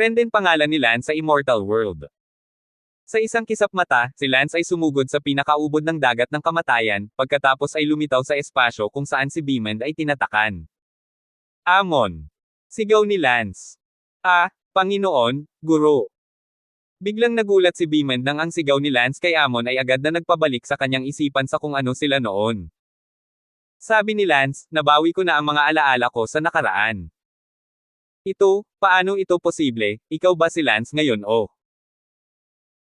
Ren din pangalan ni Lance sa Immortal World. Sa isang kisap mata, si Lance ay sumugod sa pinakaubod ng dagat ng kamatayan, pagkatapos ay lumitaw sa espasyo kung saan si Beamond ay tinatakan. Amon! Sigaw ni Lance. Panginoon, Guro! Biglang nagulat si Beamond nang ang sigaw ni Lance kay Amon ay agad na nagpabalik sa kanyang isipan sa kung ano sila noon. Sabi ni Lance, nabawi ko na ang mga alaala ko sa nakaraan. Paano ito posible? Ikaw ba si Lance ngayon o?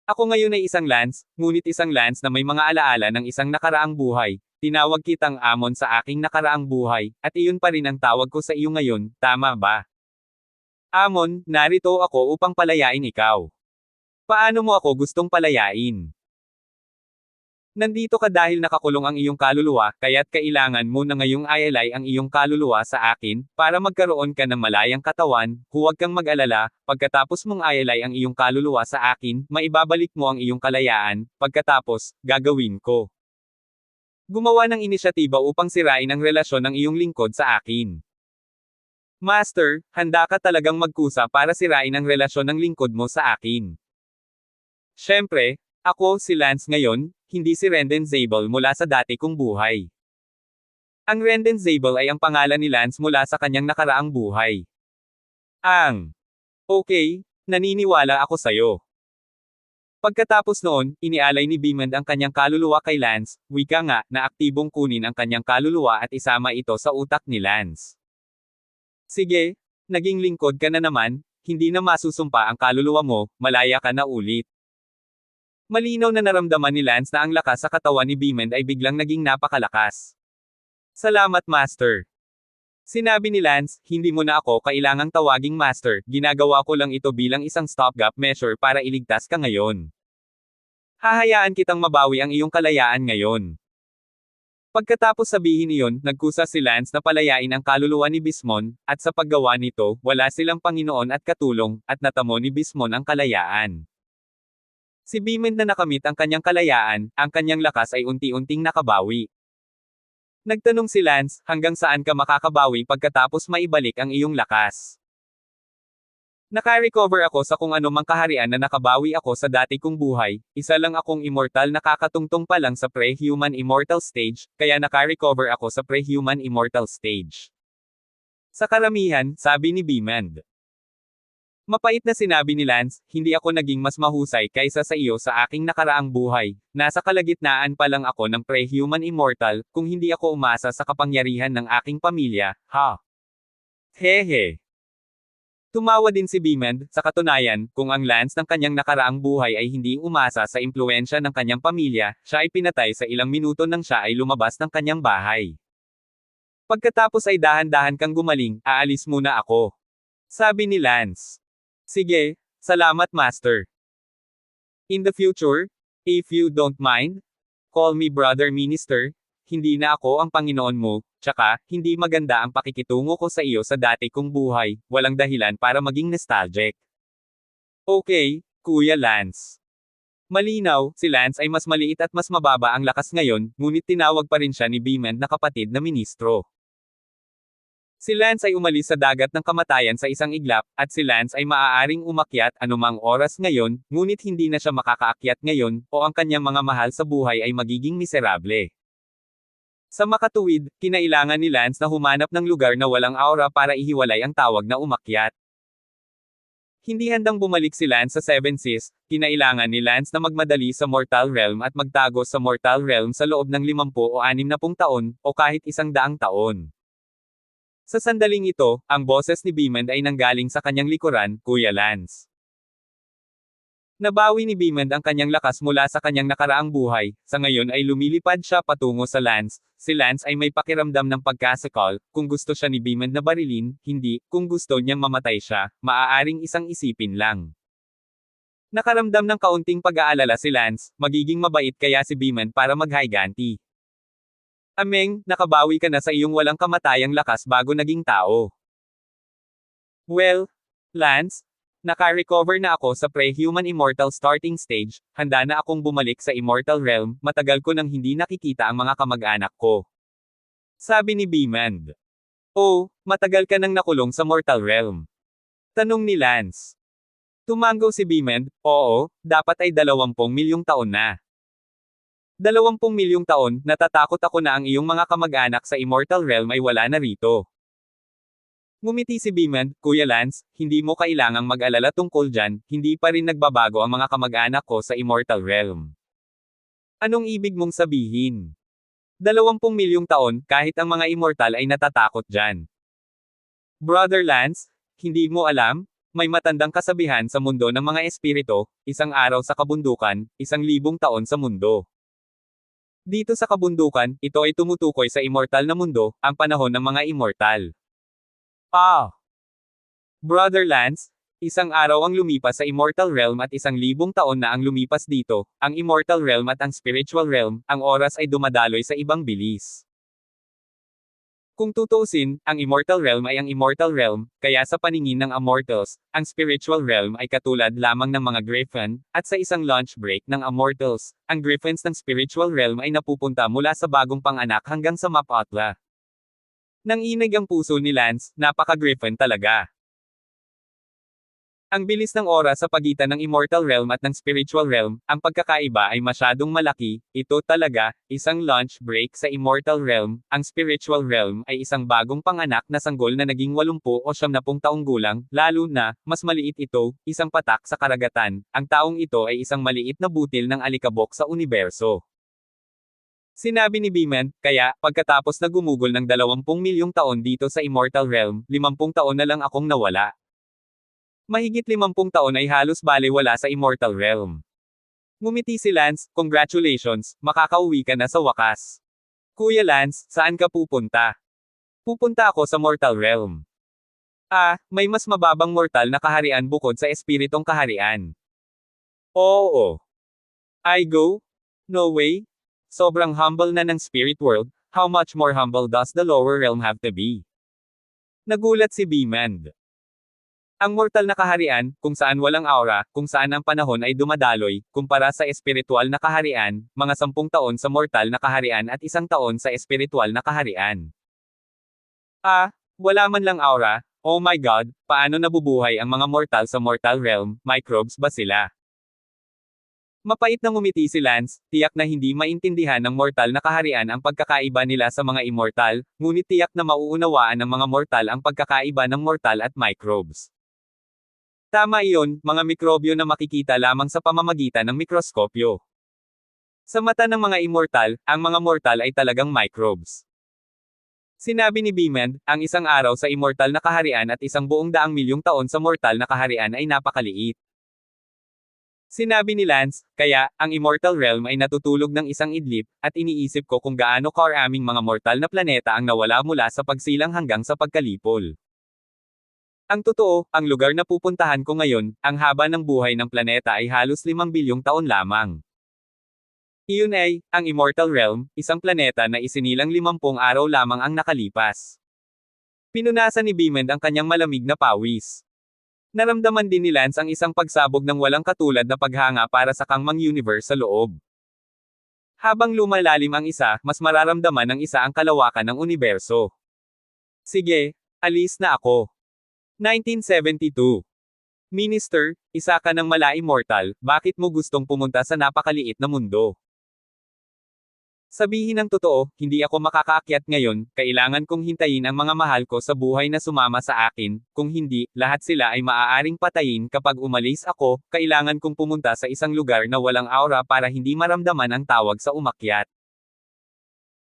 Ako ngayon ay isang Lance, ngunit isang Lance na may mga alaala ng isang nakaraang buhay. Tinawag kitang Amon sa aking nakaraang buhay, at iyon pa rin ang tawag ko sa iyo ngayon, tama ba? Amon, narito ako upang palayain ikaw. Paano mo ako gustong palayain? Nandito ka dahil nakakulong ang iyong kaluluwa, kaya't kailangan mo na ngayong ayalay ang iyong kaluluwa sa akin, para magkaroon ka ng malayang katawan. Huwag kang mag-alala, pagkatapos mong ayalay ang iyong kaluluwa sa akin, maibabalik mo ang iyong kalayaan, pagkatapos, gagawin ko. Gumawa ng inisyatiba upang sirain ang relasyon ng iyong lingkod sa akin. Master, handa ka talagang magkusa para sirain ang relasyon ng lingkod mo sa akin. Siyempre, ako si Lance ngayon, hindi si Renden Zabel mula sa dati kong buhay. Ang Renden Zabel ay ang pangalan ni Lance mula sa kanyang nakaraang buhay. Okay, naniniwala ako sayo. Pagkatapos noon, inialay ni Beamond ang kanyang kaluluwa kay Lance, wika nga, na aktibong kunin ang kanyang kaluluwa at isama ito sa utak ni Lance. Sige, naging lingkod ka na naman, hindi na masusumpa ang kaluluwa mo, malaya ka na ulit. Malinaw na naramdaman ni Lance na ang lakas sa katawan ni Beamond ay biglang naging napakalakas. Salamat Master. Sinabi ni Lance, hindi mo na ako kailangang tawaging Master, ginagawa ko lang ito bilang isang stopgap measure para iligtas ka ngayon. Hahayaan kitang mabawi ang iyong kalayaan ngayon. Pagkatapos sabihin iyon, nagkusa si Lance na palayain ang kaluluwa ni Bismon, at sa paggawa nito, wala silang Panginoon at katulong, at natamo ni Bismon ang kalayaan. Si Beamond na nakamit ang kanyang kalayaan, ang kanyang lakas ay unti-unting nakabawi. Nagtanong si Lance, hanggang saan ka makakabawi pagkatapos maibalik ang iyong lakas? Naka-recover ako sa kung anumang kaharian na nakabawi ako sa dati kong buhay, isa lang akong immortal nakakatungtong pa lang sa pre-human immortal stage, kaya naka-recover ako sa pre-human immortal stage. Sa karamihan, sabi ni Beamond. Mapait na sinabi ni Lance, hindi ako naging mas mahusay kaysa sa iyo sa aking nakaraang buhay, nasa kalagitnaan pa lang ako ng pre-human immortal, kung hindi ako umasa sa kapangyarihan ng aking pamilya, ha? Hehe. Tumawa din si Beamond, sa katunayan, kung ang Lance ng kanyang nakaraang buhay ay hindi umasa sa impluensya ng kanyang pamilya, siya ay pinatay sa ilang minuto nang siya ay lumabas ng kanyang bahay. Pagkatapos ay dahan-dahan kang gumaling, aalis muna ako. Sabi ni Lance. Sige, salamat Master. In the future, if you don't mind, call me Brother Minister, hindi na ako ang Panginoon mo, tsaka, hindi maganda ang pakikitungo ko sa iyo sa dati kong buhay, walang dahilan para maging nostalgic. Okay, Kuya Lance. Malinaw, si Lance ay mas maliit at mas mababa ang lakas ngayon, ngunit tinawag pa rin siya ni Beamond na kapatid na ministro. Si Lance ay umalis sa dagat ng kamatayan sa isang iglap, at si Lance ay maaaring umakyat anumang oras ngayon, ngunit hindi na siya makakaakyat ngayon, o ang kanyang mga mahal sa buhay ay magiging miserable. Sa makatuwid, kinailangan ni Lance na humanap ng lugar na walang aura para ihiwalay ang tawag na umakyat. Hindi handang bumalik si Lance sa Seven Seas, kinailangan ni Lance na magmadali sa Mortal Realm at magtago sa Mortal Realm sa loob ng 50 o 60 taon, o kahit 100 taon. Sa sandaling ito, ang boses ni Beamond ay nanggaling sa kanyang likuran, Kuya Lance. Nabawi ni Beamond ang kanyang lakas mula sa kanyang nakaraang buhay, sa ngayon ay lumilipad siya patungo sa Lance, si Lance ay may pakiramdam ng pagkasakal, kung gusto siya ni Beamond na barilin, hindi, kung gusto niyang mamatay siya, maaaring isang isipin lang. Nakaramdam ng kaunting pag-aalala si Lance, magiging mabait kaya si Beamond para maghayganti. Ameng, nakabawi ka na sa iyong walang kamatayang lakas bago naging tao. Well, Lance, naka-recover na ako sa pre-human immortal starting stage, handa na akong bumalik sa immortal realm, matagal ko nang hindi nakikita ang mga kamag-anak ko. Sabi ni Beamond. Oh, matagal ka nang nakulong sa mortal realm. Tanong ni Lance. Tumango si Beamond, oo, dapat ay 20 milyong taon na. 20 milyong taon, natatakot ako na ang iyong mga kamag-anak sa Immortal Realm ay wala na rito. Ngumiti si Beamond, Kuya Lance, hindi mo kailangang mag-alala tungkol dyan, hindi pa rin nagbabago ang mga kamag-anak ko sa Immortal Realm. Anong ibig mong sabihin? 20 milyong taon, kahit ang mga immortal ay natatakot dyan. Brother Lance, hindi mo alam? May matandang kasabihan sa mundo ng mga espirito, 1 araw sa kabundukan, 1,000 taon sa mundo. Dito sa kabundukan, ito ay tumutukoy sa immortal na mundo, ang panahon ng mga immortal. Brother Lance, 1 araw ang lumipas sa Immortal Realm at 1,000 taon na ang lumipas dito, ang Immortal Realm at ang Spiritual Realm, ang oras ay dumadaloy sa ibang bilis. Kung tutuusin, ang Immortal Realm ay ang Immortal Realm, kaya sa paningin ng Immortals, ang Spiritual Realm ay katulad lamang ng mga Griffin, at sa isang lunch break ng Immortals, ang Griffins ng Spiritual Realm ay napupunta mula sa bagong panganak hanggang sa Mapatla. Nanginig ang puso ni Lance, napaka-Griffin talaga. Ang bilis ng oras sa pagitan ng Immortal Realm at ng Spiritual Realm, ang pagkakaiba ay masyadong malaki, ito talaga, isang lunch break sa Immortal Realm, ang Spiritual Realm ay isang bagong panganak na sanggol na naging 80 o 70 taong gulang, lalo na, mas maliit ito, isang patak sa karagatan, ang taong ito ay isang maliit na butil ng alikabok sa universo. Sinabi ni Beamond, kaya, pagkatapos na gumugol ng 20 milyong taon dito sa Immortal Realm, 50 taon na lang akong nawala. Mahigit 50 taon ay halos balewala sa Immortal Realm. Ngumiti si Lance, congratulations, makakauwi ka na sa wakas. Kuya Lance, saan ka pupunta? Pupunta ako sa Mortal Realm. May mas mababang mortal na kaharian bukod sa espiritong kaharian. Oo. I go? No way? Sobrang humble na ng spirit world, how much more humble does the lower realm have to be? Nagulat si Beamond. Ang mortal na kaharian, kung saan walang aura, kung saan ang panahon ay dumadaloy, kumpara sa espiritual na kaharian, mga 10 taon sa mortal na kaharian at 1 taon sa espiritual na kaharian. Wala man lang aura, oh my god, paano nabubuhay ang mga mortal sa mortal realm, microbes ba sila? Mapait na ngumiti si Lance, tiyak na hindi maintindihan ng mortal na kaharian ang pagkakaiba nila sa mga immortal, ngunit tiyak na mauunawaan ng mga mortal ang pagkakaiba ng mortal at microbes. Tama iyon, mga mikrobyo na makikita lamang sa pamamagitan ng mikroskopyo. Sa mata ng mga immortal, ang mga mortal ay talagang microbes. Sinabi ni Beamond, ang 1 araw sa immortal na kaharian at 100 milyong taon sa mortal na kaharian ay napakaliit. Sinabi ni Lance, kaya, ang Immortal Realm ay natutulog ng isang idlip, at iniisip ko kung gaano karaming mga mortal na planeta ang nawala mula sa pagsilang hanggang sa pagkalipol. Ang totoo, ang lugar na pupuntahan ko ngayon, ang haba ng buhay ng planeta ay halos 5 bilyong taon lamang. Iyon ay, ang Immortal Realm, isang planeta na isinilang 50 araw lamang ang nakalipas. Pinunasan ni Beamond ang kanyang malamig na pawis. Naramdaman din ni Lance ang isang pagsabog ng walang katulad na paghanga para sa kangmang universe sa loob. Habang lumalalim ang isa, mas mararamdaman ng isa ang kalawakan ng universo. Sige, alis na ako. 1972. Minister, isa ka ng mala-immortal, bakit mo gustong pumunta sa napakaliit na mundo? Sabihin ang totoo, hindi ako makakaakyat ngayon, kailangan kong hintayin ang mga mahal ko sa buhay na sumama sa akin, kung hindi, lahat sila ay maaaring patayin kapag umalis ako, kailangan kong pumunta sa isang lugar na walang aura para hindi maramdaman ang tawag sa umakyat.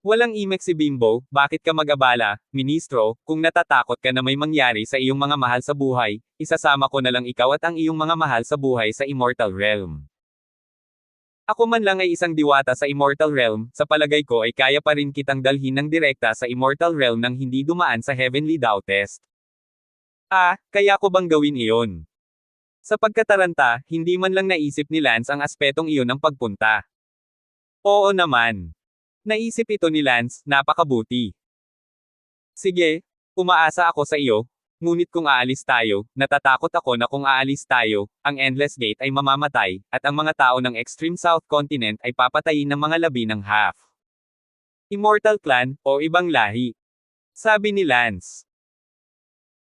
Walang imek si Bimbo, bakit ka mag-abala, ministro, kung natatakot ka na may mangyari sa iyong mga mahal sa buhay, isasama ko na lang ikaw at ang iyong mga mahal sa buhay sa Immortal Realm. Ako man lang ay isang diwata sa Immortal Realm, sa palagay ko ay kaya pa rin kitang dalhin ng direkta sa Immortal Realm nang hindi dumaan sa Heavenly Dow Test. Kaya ko bang gawin iyon? Sa pagkataranta, hindi man lang naisip ni Lance ang aspetong iyon ng pagpunta. Oo naman. Naisip ito ni Lance, napakabuti. Sige, umaasa ako sa iyo. Ngunit kung aalis tayo, natatakot ako na kung aalis tayo, ang Endless Gate ay mamamatay, at ang mga tao ng Extreme South Continent ay papatayin ng mga labi ng half. Immortal Clan, o ibang lahi. Sabi ni Lance.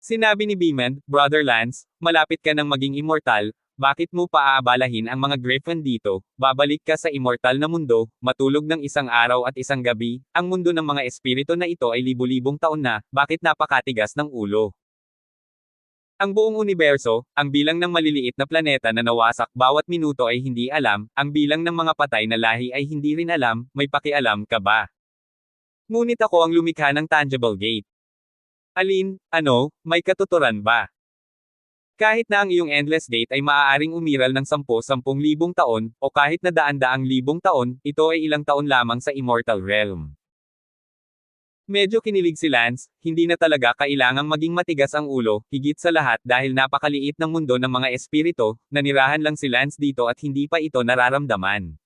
Sinabi ni Beeman, Brother Lance, malapit ka nang maging immortal, bakit mo pa aabalahin ang mga Griffin dito? Babalik ka sa immortal na mundo, matulog ng isang araw at isang gabi, ang mundo ng mga espiritu na ito ay libu-libong taon na, bakit napakatigas ng ulo? Ang buong universo, ang bilang ng maliliit na planeta na nawasak bawat minuto ay hindi alam, ang bilang ng mga patay na lahi ay hindi rin alam, may pakialam ka ba? Ngunit ako ang lumikha ng tangible gate. Alin, may katuturan ba? Kahit na ang iyong endless gate ay maaaring umiral ng 10,000 taon, o kahit na daan-daang libong taon, ito ay ilang taon lamang sa immortal realm. Medyo kinilig si Lance, hindi na talaga kailangang maging matigas ang ulo, higit sa lahat dahil napakaliit ng mundo ng mga espiritu, nanirahan lang si Lance dito at hindi pa ito nararamdaman.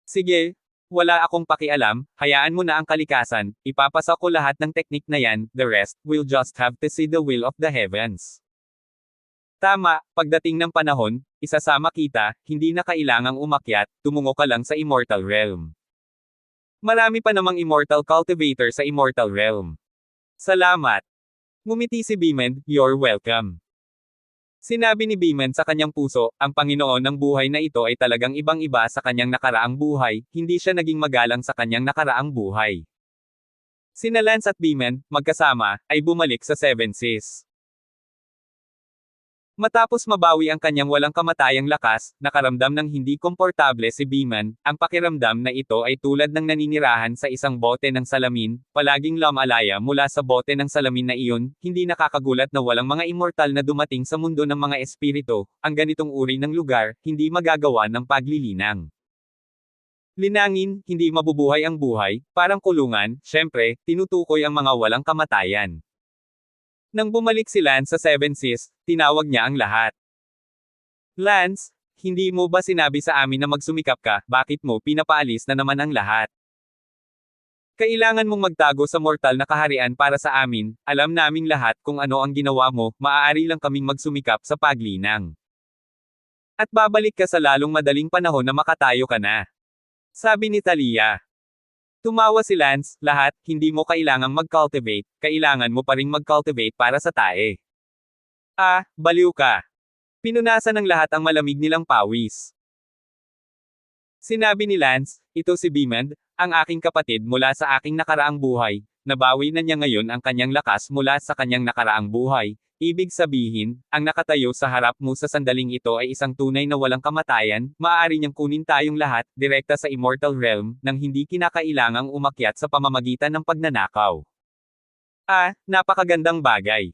Sige, wala akong pakialam, hayaan mo na ang kalikasan, ipapasa ko lahat ng teknik na yan, the rest, we'll just have to see the will of the heavens. Tama, pagdating ng panahon, isasama kita, hindi na kailangang umakyat, tumungo ka lang sa immortal realm. Marami pa namang immortal cultivator sa immortal realm. Salamat. Ngumiti si Beeman, you're welcome. Sinabi ni Beeman sa kanyang puso, ang Panginoon ng buhay na ito ay talagang ibang-iba sa kanyang nakaraang buhay, hindi siya naging magalang sa kanyang nakaraang buhay. Sina Lance at Beeman, magkasama, ay bumalik sa Seven Seas. Matapos mabawi ang kanyang walang kamatayang lakas, nakaramdam ng hindi komportable si Beeman, ang pakiramdam na ito ay tulad ng naninirahan sa isang bote ng salamin, palaging lumalaya mula sa bote ng salamin na iyon, hindi nakakagulat na walang mga immortal na dumating sa mundo ng mga espiritu, ang ganitong uri ng lugar, hindi magagawa ng paglilinang. Linangin, hindi mabubuhay ang buhay, parang kulungan, syempre, tinutukoy ang mga walang kamatayan. Nang bumalik si Lance sa Seven Seas, tinawag niya ang lahat. Lance, hindi mo ba sinabi sa amin na magsumikap ka, bakit mo pinapaalis na naman ang lahat? Kailangan mong magtago sa mortal na kaharian para sa amin, alam naming lahat kung ano ang ginawa mo, maaari lang kaming magsumikap sa paglinang. At babalik ka sa lalong madaling panahon na makatayo ka na. Sabi ni Talia. Tumawa si Lance, lahat, hindi mo kailangang mag-cultivate, kailangan mo pa ring mag-cultivate para sa tae. Ah, baliw ka. Pinunasan ng lahat ang malamig nilang pawis. Sinabi ni Lance, ito si Beeman, ang aking kapatid mula sa aking nakaraang buhay, nabawi na niya ngayon ang kanyang lakas mula sa kanyang nakaraang buhay. Ibig sabihin, ang nakatayo sa harap mo sa sandaling ito ay isang tunay na walang kamatayan, maaari niyang kunin tayong lahat, direkta sa immortal realm, nang hindi kinakailangang umakyat sa pamamagitan ng pagnanakaw. Ah, napakagandang bagay.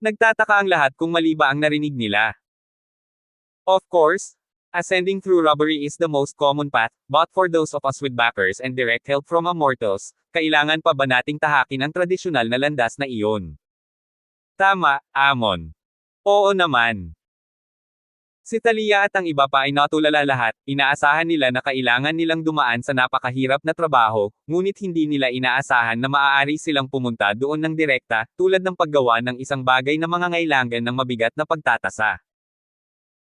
Nagtataka ang lahat kung mali ba ang narinig nila. Of course, ascending through robbery is the most common path, but for those of us with backers and direct help from immortals, kailangan pa ba nating tahakin ang tradisyonal na landas na iyon? Tama, Amon. Oo naman. Si Talia at ang iba pa ay natulala lahat, inaasahan nila na kailangan nilang dumaan sa napakahirap na trabaho, ngunit hindi nila inaasahan na maaari silang pumunta doon ng direkta, tulad ng paggawa ng isang bagay na mangangailangan ng mabigat na pagtatasa.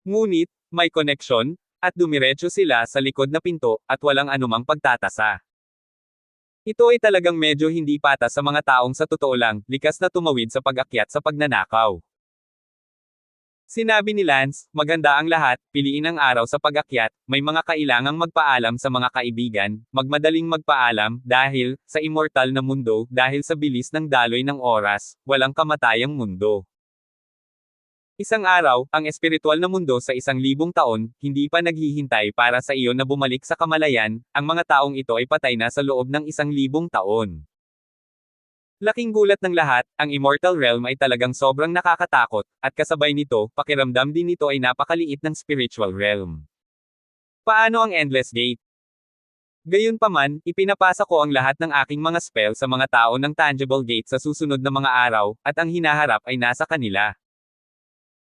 Ngunit, may koneksyon, at dumiretso sila sa likod na pinto, at walang anumang pagtatasa. Ito ay talagang medyo hindi patas sa mga taong sa totoo lang, likas na tumawid sa pag-akyat sa pagnanakaw. Sinabi ni Lance, maganda ang lahat, piliin ang araw sa pag-akyat, may mga kailangang magpaalam sa mga kaibigan, magmadaling magpaalam, dahil, sa immortal na mundo, dahil sa bilis ng daloy ng oras, walang kamatayang mundo. Isang araw, ang espiritual na mundo sa 1,000 taon, hindi pa naghihintay para sa iyo na bumalik sa kamalayan, ang mga taong ito ay patay na sa loob ng 1,000 taon. Laking gulat ng lahat, ang immortal realm ay talagang sobrang nakakatakot, at kasabay nito, pakiramdam din nito ay napakaliit ng spiritual realm. Paano ang Endless Gate? Gayunpaman, ipinapasa ko ang lahat ng aking mga spell sa mga tao ng Tangible Gate sa susunod na mga araw, at ang hinaharap ay nasa kanila.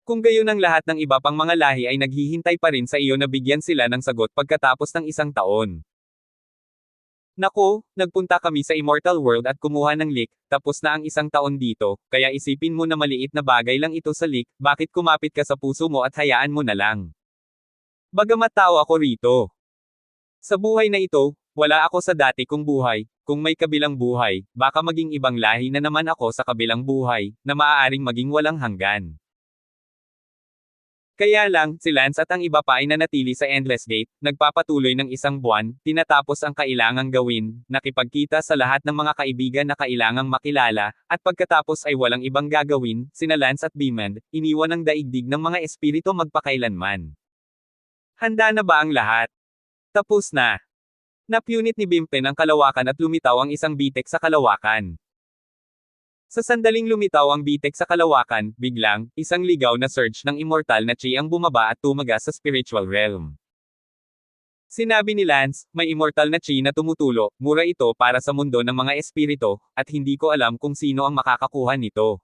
Kung gayon ang lahat ng iba pang mga lahi ay naghihintay pa rin sa iyo na bigyan sila ng sagot pagkatapos ng 1 taon. Naku, nagpunta kami sa Immortal World at kumuha ng leak, tapos na ang 1 taon dito, kaya isipin mo na maliit na bagay lang ito sa leak, bakit kumapit ka sa puso mo at hayaan mo na lang. Bagamat tao ako rito. Sa buhay na ito, Wala ako sa dati kong buhay, kung may kabilang buhay, baka maging ibang lahi na naman ako sa kabilang buhay, na maaaring maging walang hanggan. Kaya lang, si Lance at ang iba pa ay nanatili sa Endless Gate, nagpapatuloy ng isang buwan, tinatapos ang kailangang gawin, nakipagkita sa lahat ng mga kaibigan na kailangang makilala, at pagkatapos ay walang ibang gagawin, sina Lance at Beamond, iniwan ang daigdig ng mga espiritu magpakailanman. Handa na ba ang lahat? Tapos na. Napunit ni Bimpen ang kalawakan at lumitaw ang isang bitek sa kalawakan. Sa sandaling lumitaw ang bitek sa kalawakan, biglang, isang ligaw na surge ng immortal na chi ang bumaba at tumagas sa spiritual realm. Sinabi ni Lance, may immortal na chi na tumutulo, mura ito para sa mundo ng mga espiritu, at hindi ko alam kung sino ang makakakuha nito.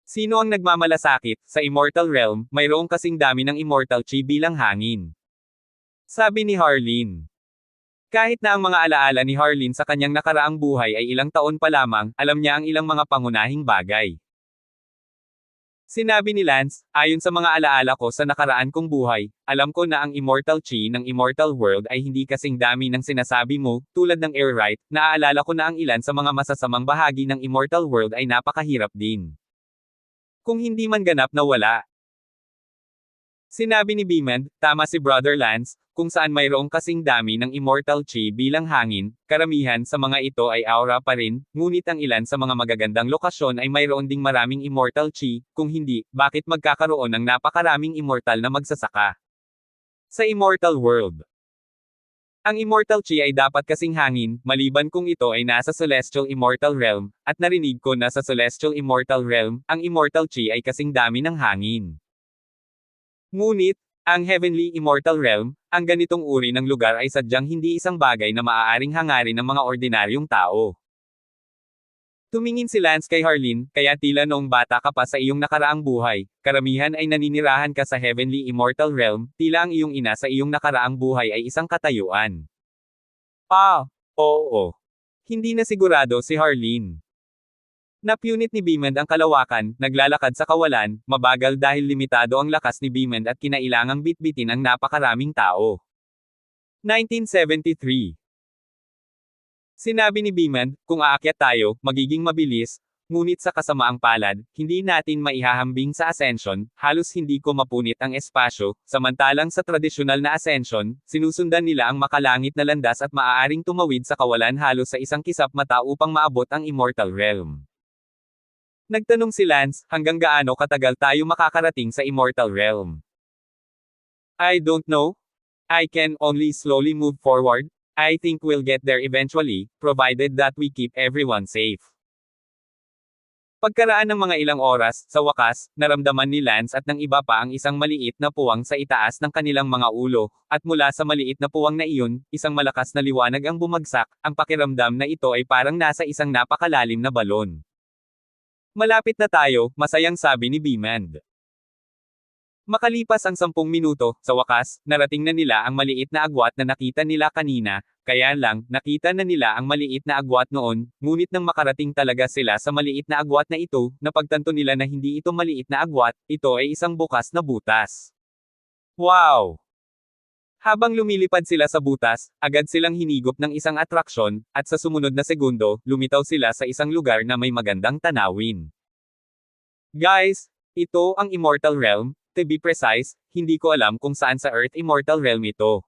Sino ang nagmamalasakit, sa immortal realm, mayroong kasing dami ng immortal chi bilang hangin. Sabi ni Harleen. Kahit na ang mga alaala ni Harleen sa kanyang nakaraang buhay ay ilang taon pa lamang, alam niya ang ilang mga pangunahing bagay. Sinabi ni Lance, ayon sa mga alaala ko sa nakaraan kong buhay, alam ko na ang immortal chi ng immortal world ay hindi kasing dami ng sinasabi mo, tulad ng Airite, naaalala ko na ang ilan sa mga masasamang bahagi ng immortal world ay napakahirap din. Kung hindi man ganap na wala. Sinabi ni Beamond, tama si Brother Lance, kung saan mayroong kasing dami ng immortal chi bilang hangin, karamihan sa mga ito ay aura pa rin, ngunit ang ilan sa mga magagandang lokasyon ay mayroon ding maraming immortal chi, kung hindi, bakit magkakaroon ng napakaraming immortal na magsasaka? Sa immortal world. Ang immortal chi ay dapat kasing hangin, maliban kung ito ay nasa celestial immortal realm, at narinig ko na sa celestial immortal realm, ang immortal chi ay kasing dami ng hangin. Ngunit, ang Heavenly Immortal Realm, ang ganitong uri ng lugar ay sadyang hindi isang bagay na maaaring hangarin ng mga ordinaryong tao. Tumingin si Lance kay Harleen, kaya tila noong bata ka pa sa iyong nakaraang buhay, karamihan ay naninirahan ka sa Heavenly Immortal Realm, tila ang iyong ina sa iyong nakaraang buhay ay isang katayuan. Oo. Hindi na sigurado si Harleen. Napunit ni Beamond ang kalawakan, naglalakad sa kawalan, mabagal dahil limitado ang lakas ni Beamond at kinailangang bitbitin ang napakaraming tao. 1973. Sinabi ni Beamond, kung aakyat tayo, magiging mabilis, ngunit sa kasamaang palad, hindi natin maihahambing sa ascension, halos hindi ko mapunit ang espasyo, samantalang sa tradisyonal na ascension, sinusundan nila ang makalangit na landas at maaaring tumawid sa kawalan halos sa isang kisap mata upang maabot ang immortal realm. Nagtanong si Lance, hanggang gaano katagal tayo makakarating sa immortal realm? I don't know. I can only slowly move forward. I think we'll get there eventually, provided that we keep everyone safe. Pagkaraan ng mga ilang oras, sa wakas, naramdaman ni Lance at ng iba pa ang isang maliit na puwang sa itaas ng kanilang mga ulo, at mula sa maliit na puwang na iyon, isang malakas na liwanag ang bumagsak, ang pakiramdam na ito ay parang nasa isang napakalalim na balon. Malapit na tayo, masayang sabi ni Beamond. Makalipas ang 10 minuto, sa wakas, narating na nila ang maliit na agwat na nakita nila kanina, kaya lang, nakita na nila ang maliit na agwat noon, ngunit nang makarating talaga sila sa maliit na agwat na ito, napagtanto nila na hindi ito maliit na agwat, ito ay isang bukas na butas. Wow! Habang lumilipad sila sa butas, agad silang hinigop ng isang atraksyon, at sa sumunod na segundo, lumitaw sila sa isang lugar na may magandang tanawin. Guys, ito ang Immortal Realm, to be precise, hindi ko alam kung saan sa Earth Immortal Realm ito.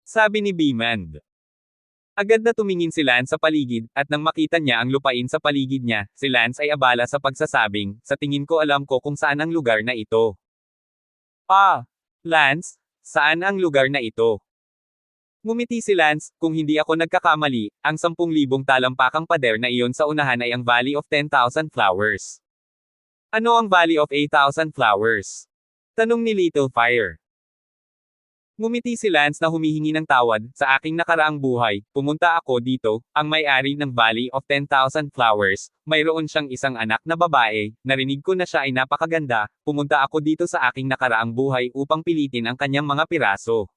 Sabi ni Beamond. Agad na tumingin si Lance sa paligid, at nang makita niya ang lupain sa paligid niya, si Lance ay abala sa pagsasabing, sa tingin ko alam ko kung saan ang lugar na ito. Lance, saan ang lugar na ito? Ngumiti si Lance, kung hindi ako nagkakamali, ang 10,000 talampakang pader na iyon sa unahan ay ang Valley of 10,000 Flowers. Ano ang Valley of 8,000 Flowers? Tanong ni Little Fire. Ngumiti si Lance na humihingi ng tawad, sa aking nakaraang buhay, pumunta ako dito, ang may-ari ng Valley of 10,000 Flowers, mayroon siyang isang anak na babae, narinig ko na siya ay napakaganda, pumunta ako dito sa aking nakaraang buhay upang pilitin ang kanyang mga piraso.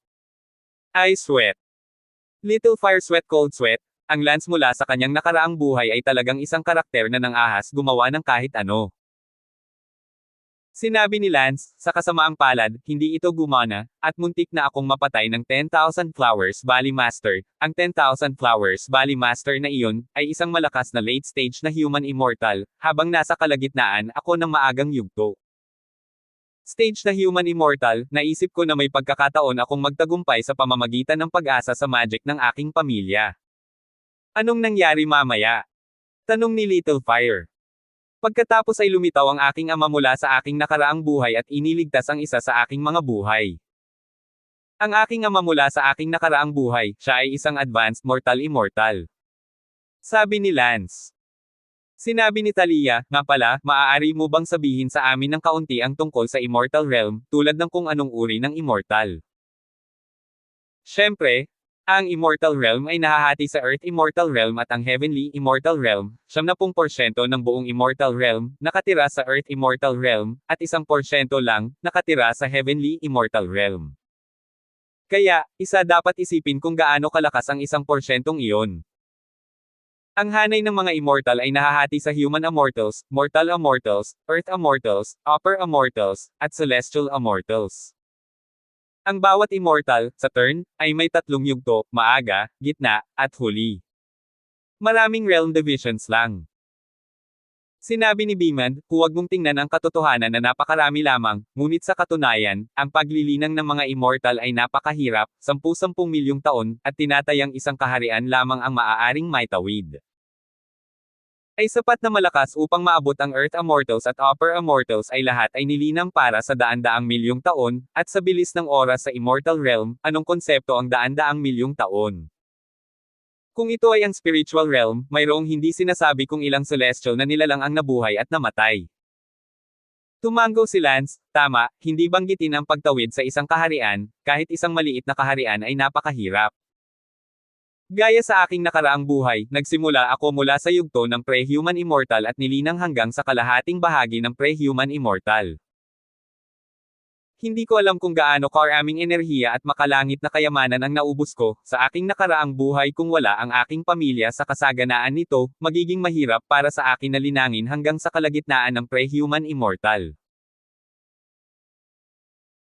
I sweat. Little Fire sweat cold sweat, ang Lance mula sa kanyang nakaraang buhay ay talagang isang karakter na ng ahas gumawa ng kahit ano. Sinabi ni Lance, sa kasamaang palad, hindi ito gumana, at muntik na akong mapatay ng 10,000 Flowers Valley Master. Ang 10,000 Flowers Valley Master na iyon, ay isang malakas na late stage na human immortal, habang nasa kalagitnaan ako ng maagang yugto. Stage na human immortal, naisip ko na may pagkakataon akong magtagumpay sa pamamagitan ng pag-asa sa magic ng aking pamilya. Anong nangyari mamaya? Tanong ni Little Fire. Pagkatapos ay lumitaw ang aking ama mula sa aking nakaraang buhay at iniligtas ang isa sa aking mga buhay. Ang aking ama mula sa aking nakaraang buhay, siya ay isang advanced mortal immortal. Sabi ni Lance. Sinabi ni Talia, nga pala, maaari mo bang sabihin sa amin ng kaunti ang tungkol sa Immortal Realm, tulad ng kung anong uri ng immortal? Siyempre, ang Immortal Realm ay nahahati sa Earth Immortal Realm at ang Heavenly Immortal Realm. 70% ng buong Immortal Realm, nakatira sa Earth Immortal Realm, at 1% lang, nakatira sa Heavenly Immortal Realm. Kaya, isa dapat isipin kung gaano kalakas ang 1% iyon. Ang hanay ng mga immortal ay nahahati sa Human Immortals, Mortal Immortals, Earth Immortals, Upper Immortals, at Celestial Immortals. Ang bawat immortal, sa turn, ay may 3 yugto, maaga, gitna, at huli. Maraming realm divisions lang. Sinabi ni Beamond, huwag mong tingnan ang katotohanan na napakarami lamang, ngunit sa katunayan, ang paglilinang ng mga immortal ay napakahirap, 10-10 milyong taon, at tinatayang isang kaharian lamang ang maaaring maitawid. Ay sapat na malakas upang maabot ang Earth Immortals at Upper Immortals ay lahat ay nilinang para sa daan-daang milyong taon, at sa bilis ng oras sa Immortal Realm, anong konsepto ang daan-daang milyong taon? Kung ito ay ang spiritual realm, mayroong hindi sinasabi kung ilang celestial na nilalang ang nabuhay at namatay. Tumango si Lance, tama, hindi banggitin ang pagtawid sa isang kaharian, kahit isang maliit na kaharian ay napakahirap. Gaya sa aking nakaraang buhay, nagsimula ako mula sa yugto ng pre-human immortal at nilinang hanggang sa kalahating bahagi ng pre-human immortal. Hindi ko alam kung gaano karaming enerhiya at makalangit na kayamanan ang naubos ko sa aking nakaraang buhay kung wala ang aking pamilya sa kasaganaan nito, magiging mahirap para sa akin na linangin hanggang sa kalagitnaan ng pre-human immortal.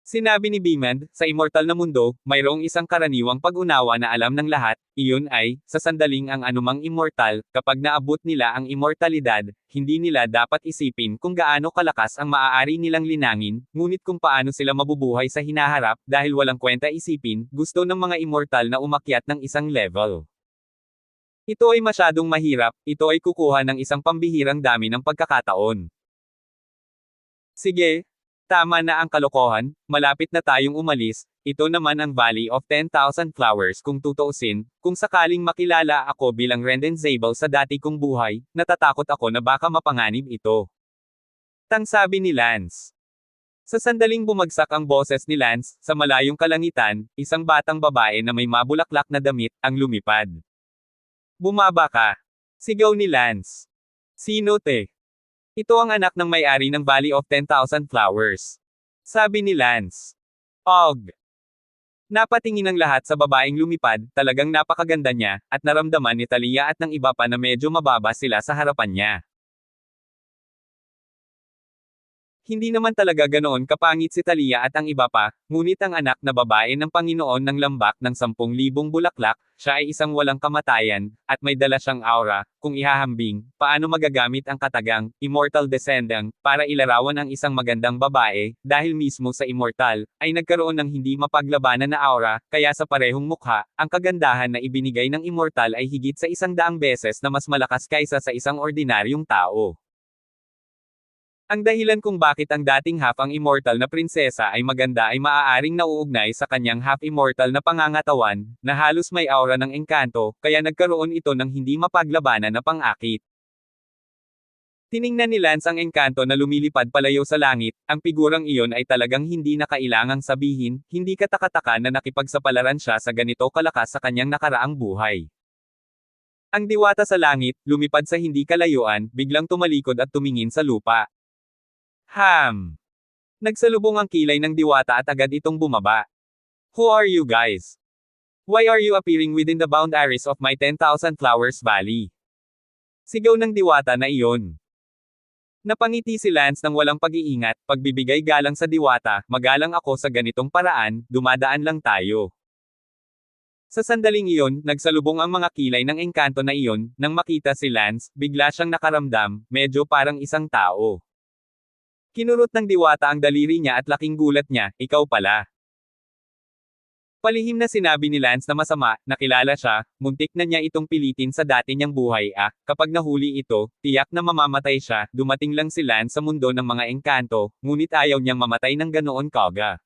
Sinabi ni Beamond, sa immortal na mundo, mayroong isang karaniwang pag-unawa na alam ng lahat, iyon ay, sa sandaling ang anumang immortal, kapag naabot nila ang immortalidad, hindi nila dapat isipin kung gaano kalakas ang maaari nilang linangin, ngunit kung paano sila mabubuhay sa hinaharap, dahil walang kwenta isipin, gusto ng mga immortal na umakyat ng isang level. Ito ay masyadong mahirap, ito ay kukuha ng isang pambihirang dami ng pagkakataon. Sige. Tama na ang kalokohan, malapit na tayong umalis, ito naman ang Valley of 10,000 Flowers kung tutuusin, kung sakaling makilala ako bilang Rendenzable sa dati kong buhay, natatakot ako na baka mapanganib ito. Sabi ni Lance. Sa sandaling bumagsak ang boses ni Lance, sa malayong kalangitan, isang batang babae na may mabulaklak na damit, ang lumipad. Bumaba ka. Sigaw ni Lance. Sino te? Ito ang anak ng may-ari ng Valley of 10,000 Flowers. Sabi ni Lance. Og. Napatingin ang lahat sa babaeng lumipad, talagang napakaganda niya, at naramdaman ni Talia at ng iba pa na medyo mababa sila sa harapan niya. Hindi naman talaga ganoon kapangit si Talia at ang iba pa, ngunit ang anak na babae ng Panginoon ng lambak ng 10,000 bulaklak, siya ay isang walang kamatayan, at may dala siyang aura, kung ihahambing, paano magagamit ang katagang, immortal descendant, para ilarawan ang isang magandang babae, dahil mismo sa immortal, ay nagkaroon ng hindi mapaglabanan na aura, kaya sa parehong mukha, ang kagandahan na ibinigay ng immortal ay higit sa 100 beses na mas malakas kaysa sa isang ordinaryong tao. Ang dahilan kung bakit ang dating half ang immortal na prinsesa ay maganda ay maaaring nauugnay sa kanyang half immortal na pangangatawan, na halos may aura ng engkanto, kaya nagkaroon ito ng hindi mapaglabanan na pang-akit. Tiningnan ni Lance ang engkanto na lumilipad palayo sa langit, ang figurang iyon ay talagang hindi na kailangang sabihin, hindi katakataka na nakipagsapalaran siya sa ganito kalakas sa kanyang nakaraang buhay. Ang diwata sa langit, lumipad sa hindi kalayuan, biglang tumalikod at tumingin sa lupa. Nagsalubong ang kilay ng diwata at agad itong bumaba. Who are you guys? Why are you appearing within the boundaries of my 10,000 Flowers Valley? Sigaw ng diwata na iyon. Napangiti si Lance ng walang pag-iingat, pagbibigay galang sa diwata, magalang ako sa ganitong paraan, dumadaan lang tayo. Sa sandaling iyon, nagsalubong ang mga kilay ng engkanto na iyon, nang makita si Lance, bigla siyang nakaramdam, medyo parang isang tao. Kinurot ng diwata ang daliri niya at laking gulat niya, ikaw pala. Palihim na sinabi ni Lance na masama, nakilala siya, muntik na niya itong pilitin sa dati niyang buhay kapag nahuli ito, tiyak na mamamatay siya, dumating lang si Lance sa mundo ng mga engkanto, ngunit ayaw niyang mamatay ng ganoon kaga.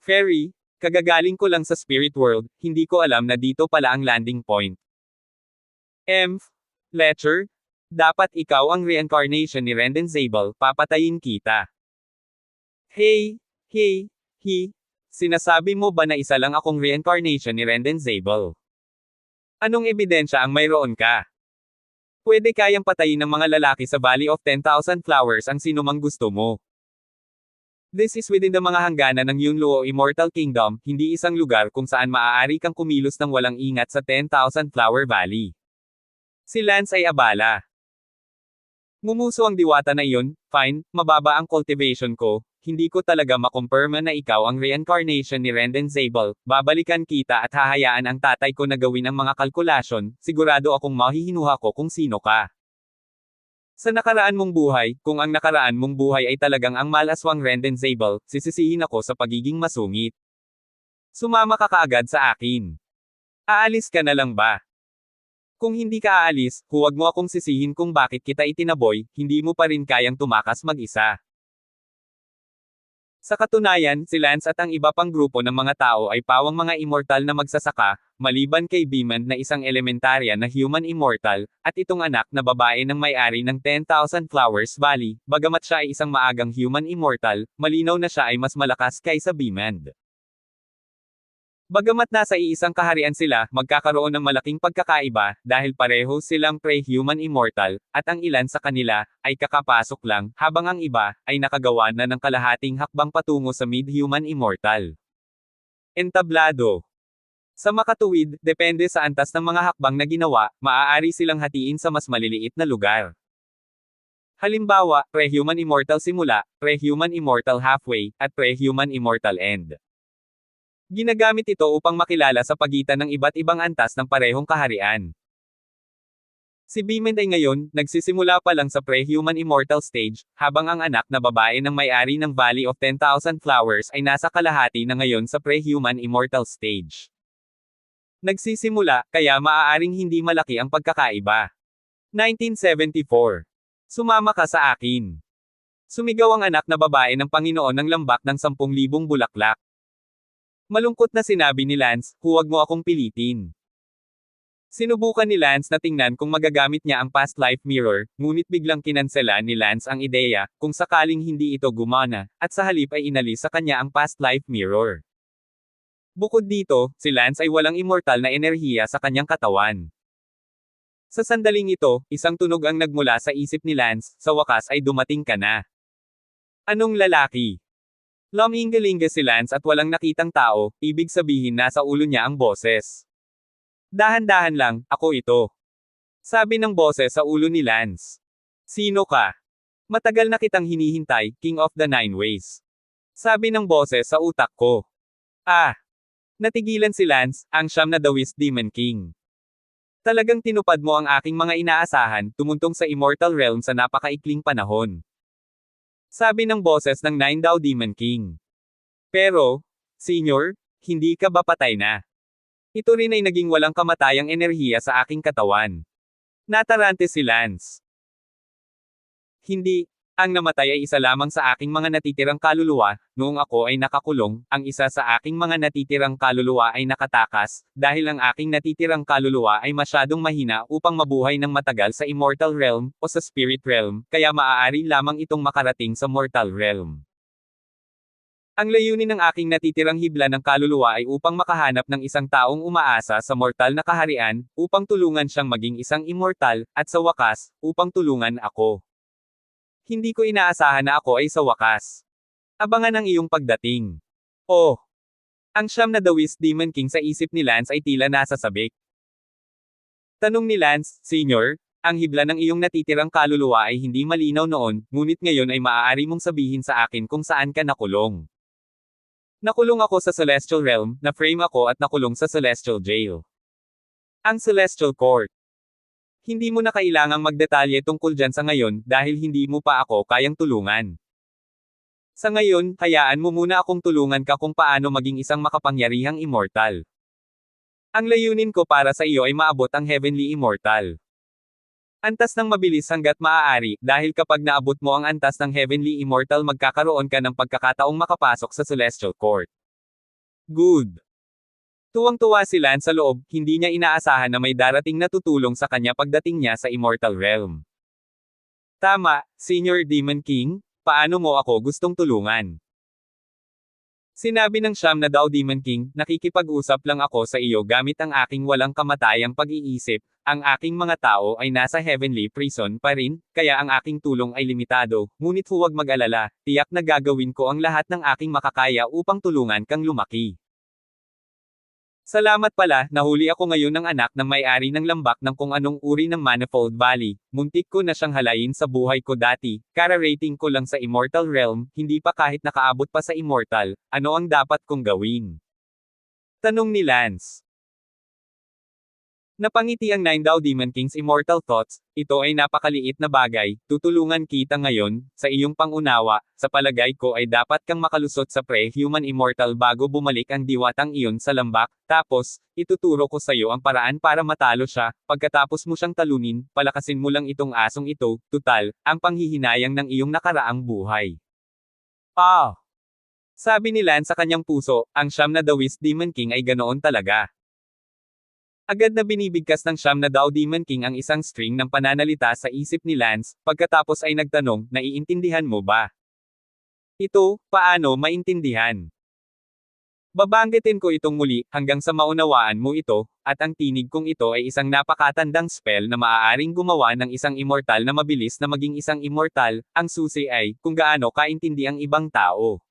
Fairy, kagagaling ko lang sa spirit world, hindi ko alam na dito pala ang landing point. Fletcher, dapat ikaw ang reincarnation ni Renden Zabel, papatayin kita. Hey, sinasabi mo ba na isa lang akong reincarnation ni Renden Zabel? Anong ebidensya ang mayroon ka? Pwede kayang patayin ng mga lalaki sa Valley of 10,000 Flowers ang sinumang gusto mo. This is within the mga hangganan ng Yunluo Immortal Kingdom, hindi isang lugar kung saan maaari kang kumilos ng walang ingat sa 10,000 Flower Valley. Si Lance ay abala. Ngumuso ang diwata na iyon, fine, mababa ang cultivation ko, hindi ko talaga makumpirma na ikaw ang reincarnation ni Renden Zabel, babalikan kita at hahayaan ang tatay ko na gawin ang mga kalkulasyon, sigurado akong mahihinuha ko kung sino ka. Sa nakaraan mong buhay, kung ang nakaraan mong buhay ay talagang ang malaswang Renden Zabel, sisisihin ako sa pagiging masungit. Sumama ka kaagad sa akin. Aalis ka na lang ba? Kung hindi ka aalis, huwag mo akong sisihin kung bakit kita itinaboy, hindi mo pa rin kayang tumakas mag-isa. Sa katunayan, si Lance at ang iba pang grupo ng mga tao ay pawang mga immortal na magsasaka, maliban kay Beamond na isang elementarya na human immortal, at itong anak na babae ng may-ari ng 10,000 Flowers Valley, bagamat siya ay isang maagang human immortal, malinaw na siya ay mas malakas kaysa Beamond. Bagamat nasa iisang kaharian sila, magkakaroon ng malaking pagkakaiba, dahil pareho silang pre-human immortal, at ang ilan sa kanila, ay kakapasok lang, habang ang iba, ay nakagawa na ng kalahating hakbang patungo sa mid-human immortal. Entablado. Sa makatuwid, depende sa antas ng mga hakbang na ginawa, maaari silang hatiin sa mas maliliit na lugar. Halimbawa, pre-human immortal simula, pre-human immortal halfway, at pre-human immortal end. Ginagamit ito upang makilala sa pagitan ng iba't ibang antas ng parehong kaharian. Si Beamond ay ngayon, nagsisimula pa lang sa pre-human immortal stage, habang ang anak na babae ng may-ari ng Valley of 10,000 Flowers ay nasa kalahati na ngayon sa pre-human immortal stage. Nagsisimula, kaya maaaring hindi malaki ang pagkakaiba. 1974. Sumama ka sa akin. Sumigaw ang anak na babae ng Panginoon ng lambak ng 10,000 bulaklak. Malungkot na sinabi ni Lance, huwag mo akong pilitin. Sinubukan ni Lance na tingnan kung magagamit niya ang past life mirror, ngunit biglang kinansela ni Lance ang ideya, kung sakaling hindi ito gumana, at sa halip ay inalis sa kanya ang past life mirror. Bukod dito, si Lance ay walang immortal na enerhiya sa kanyang katawan. Sa sandaling ito, isang tunog ang nagmula sa isip ni Lance, sa wakas ay dumating ka na. Anong lalaki? Lumingalinga si Lance at walang nakitang tao, ibig sabihin nasa ulo niya ang boses. Dahan-dahan lang, ako ito. Sabi ng boses sa ulo ni Lance. Sino ka? Matagal na kitang hinihintay, King of the Nine Ways. Sabi ng boses sa utak ko. Natigilan si Lance, ang siyam na Dawis Demon King. Talagang tinupad mo ang aking mga inaasahan, tumuntong sa Immortal Realm sa napakaikling panahon. Sabi ng boses ng Nine Dao Demon King. Pero, Senior, hindi ka ba patay na? Ito rin ay naging walang kamatayang enerhiya sa aking katawan. Natarante si Lance. Hindi. Ang namatay ay isa lamang sa aking mga natitirang kaluluwa, noong ako ay nakakulong, ang isa sa aking mga natitirang kaluluwa ay nakatakas, dahil ang aking natitirang kaluluwa ay masyadong mahina upang mabuhay ng matagal sa Immortal Realm, o sa Spirit Realm, kaya maaari lamang itong makarating sa Mortal Realm. Ang layunin ng aking natitirang hibla ng kaluluwa ay upang makahanap ng isang taong umaasa sa mortal na kaharian, upang tulungan siyang maging isang immortal, at sa wakas, upang tulungan ako. Hindi ko inaasahan na ako ay sa wakas. Abangan ang iyong pagdating. Oh! Ang siyam na Dawis Demon King sa isip ni Lance ay tila nasa sabik. Tanong ni Lance, Senior, Ang hibla ng iyong natitirang kaluluwa ay hindi malinaw noon, ngunit ngayon ay maaari mong sabihin sa akin kung saan ka nakulong. Nakulong ako sa Celestial Realm, na-frame ako at nakulong sa Celestial Jail. Ang Celestial Court. Hindi mo na kailangang magdetalye tungkol dyan sa ngayon, dahil hindi mo pa ako kayang tulungan. Sa ngayon, hayaan mo muna akong tulungan ka kung paano maging isang makapangyarihang immortal. Ang layunin ko para sa iyo ay maabot ang Heavenly Immortal. Antas ng mabilis hanggat maaari, dahil kapag naabot mo ang antas ng Heavenly Immortal magkakaroon ka ng pagkakataong makapasok sa Celestial Court. Good. Tuwang-tuwa si Lance sa loob, hindi niya inaasahan na may darating na tutulong sa kanya pagdating niya sa Immortal Realm. Tama, Senior Demon King, paano mo ako gustong tulungan? Sinabi ng Siyam na Daw Demon King, nakikipag-usap lang ako sa iyo gamit ang aking walang kamatayang pag-iisip, ang aking mga tao ay nasa heavenly prison pa rin, kaya ang aking tulong ay limitado, ngunit huwag mag-alala, tiyak na gagawin ko ang lahat ng aking makakaya upang tulungan kang lumaki. Salamat pala, nahuli ako ngayon ng anak ng may-ari ng lambak ng kung anong uri ng Manifold Valley. Muntik ko na siyang halayin sa buhay ko dati, kara-rating ko lang sa Immortal Realm, hindi pa kahit nakaabot pa sa Immortal, ano ang dapat kong gawin? Tanong ni Lance. Napangiti ang Nine Daw Demon King's Immortal Thoughts, ito ay napakaliit na bagay, tutulungan kita ngayon, sa iyong pangunawa, sa palagay ko ay dapat kang makalusot sa pre-human immortal bago bumalik ang diwatang iyon sa lambak, tapos, ituturo ko sa iyo ang paraan para matalo siya, pagkatapos mo siyang talunin, palakasin mo lang itong asong ito, tutal, ang panghihinayang ng iyong nakaraang buhay. Ah! Sabi ni Lance sa kanyang puso, ang Siyam na Dawis Demon King ay ganoon talaga. Agad na binibigkas ng Siyam na Daw Demon King ang isang string ng pananalita sa isip ni Lance, pagkatapos ay nagtanong, naiintindihan mo ba? Ito, paano maintindihan? Babanggitin ko itong muli, hanggang sa maunawaan mo ito, at ang tinig kong ito ay isang napakatandang spell na maaaring gumawa ng isang immortal na mabilis na maging isang immortal, ang susi ay, kung gaano kaintindi ang ibang tao.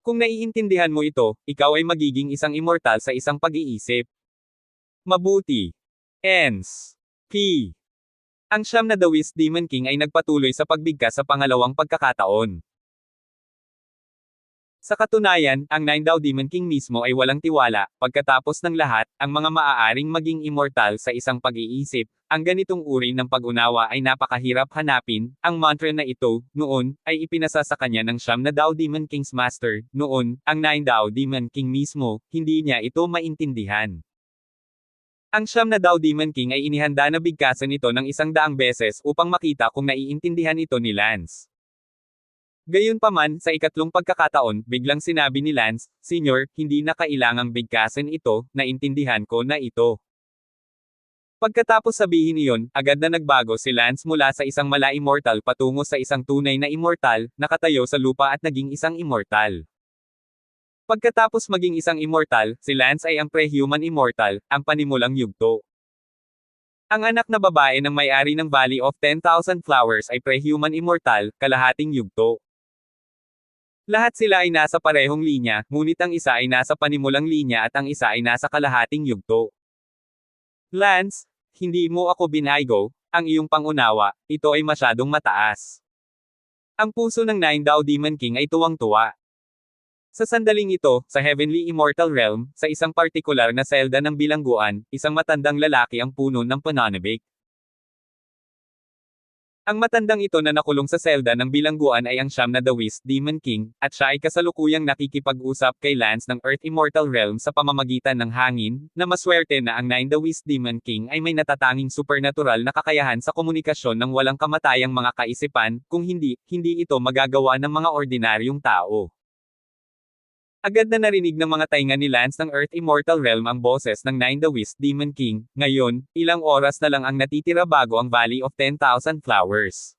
Kung naiintindihan mo ito, ikaw ay magiging isang immortal sa isang pag-iisip. Mabuti. Ends. P. Ang Siyam na Dawis Demon King ay nagpatuloy sa pagbigkas sa pangalawang pagkakataon. Sa katunayan, ang Nine Daw Demon King mismo ay walang tiwala, pagkatapos ng lahat, ang mga maaaring maging immortal sa isang pag-iisip, ang ganitong uri ng pag-unawa ay napakahirap hanapin, ang mantra na ito, noon, ay ipinasa sa kanya ng Siyam na Daw Demon King's Master, noon, ang Nine Daw Demon King mismo, hindi niya ito maintindihan. Ang Siyam na Daw Demon King ay inihanda na bigkasan ito ng 100 beses upang makita kung naiintindihan ito ni Lance. Gayunpaman, sa ikatlong pagkakataon, biglang sinabi ni Lance, Senyor, hindi na kailangang bigkasan ito, naintindihan ko na ito. Pagkatapos sabihin iyon, agad na nagbago si Lance mula sa isang mala-immortal patungo sa isang tunay na immortal, nakatayo sa lupa at naging isang immortal. Pagkatapos maging isang immortal, si Lance ay ang pre-human immortal, ang panimulang yugto. Ang anak na babae ng may-ari ng Valley of 10,000 Flowers ay pre-human immortal, kalahating yugto. Lahat sila ay nasa parehong linya, ngunit ang isa ay nasa panimulang linya at ang isa ay nasa kalahating yugto. Lance, hindi mo ako binaygo, ang iyong pangunawa, ito ay masyadong mataas. Ang puso ng Nine Daw Demon King ay tuwang-tuwa. Sa sandaling ito, sa Heavenly Immortal Realm, sa isang partikular na selda ng bilangguan, isang matandang lalaki ang puno ng pananabik. Ang matandang ito na nakulong sa selda ng bilangguan ay ang Siyam na Dawis Demon King, at siya ay kasalukuyang nakikipag-usap kay Lance ng Earth Immortal Realm sa pamamagitan ng hangin, na maswerte na ang Nine Dawis Demon King ay may natatanging supernatural na kakayahan sa komunikasyon ng walang kamatayang mga kaisipan, kung hindi ito magagawa ng mga ordinaryong tao. Agad na narinig ng mga tainga ni Lance ng Earth Immortal Realm ang boses ng Nine Dawis Demon King. Ngayon, ilang oras na lang ang natitira bago ang Valley of 10,000 Flowers.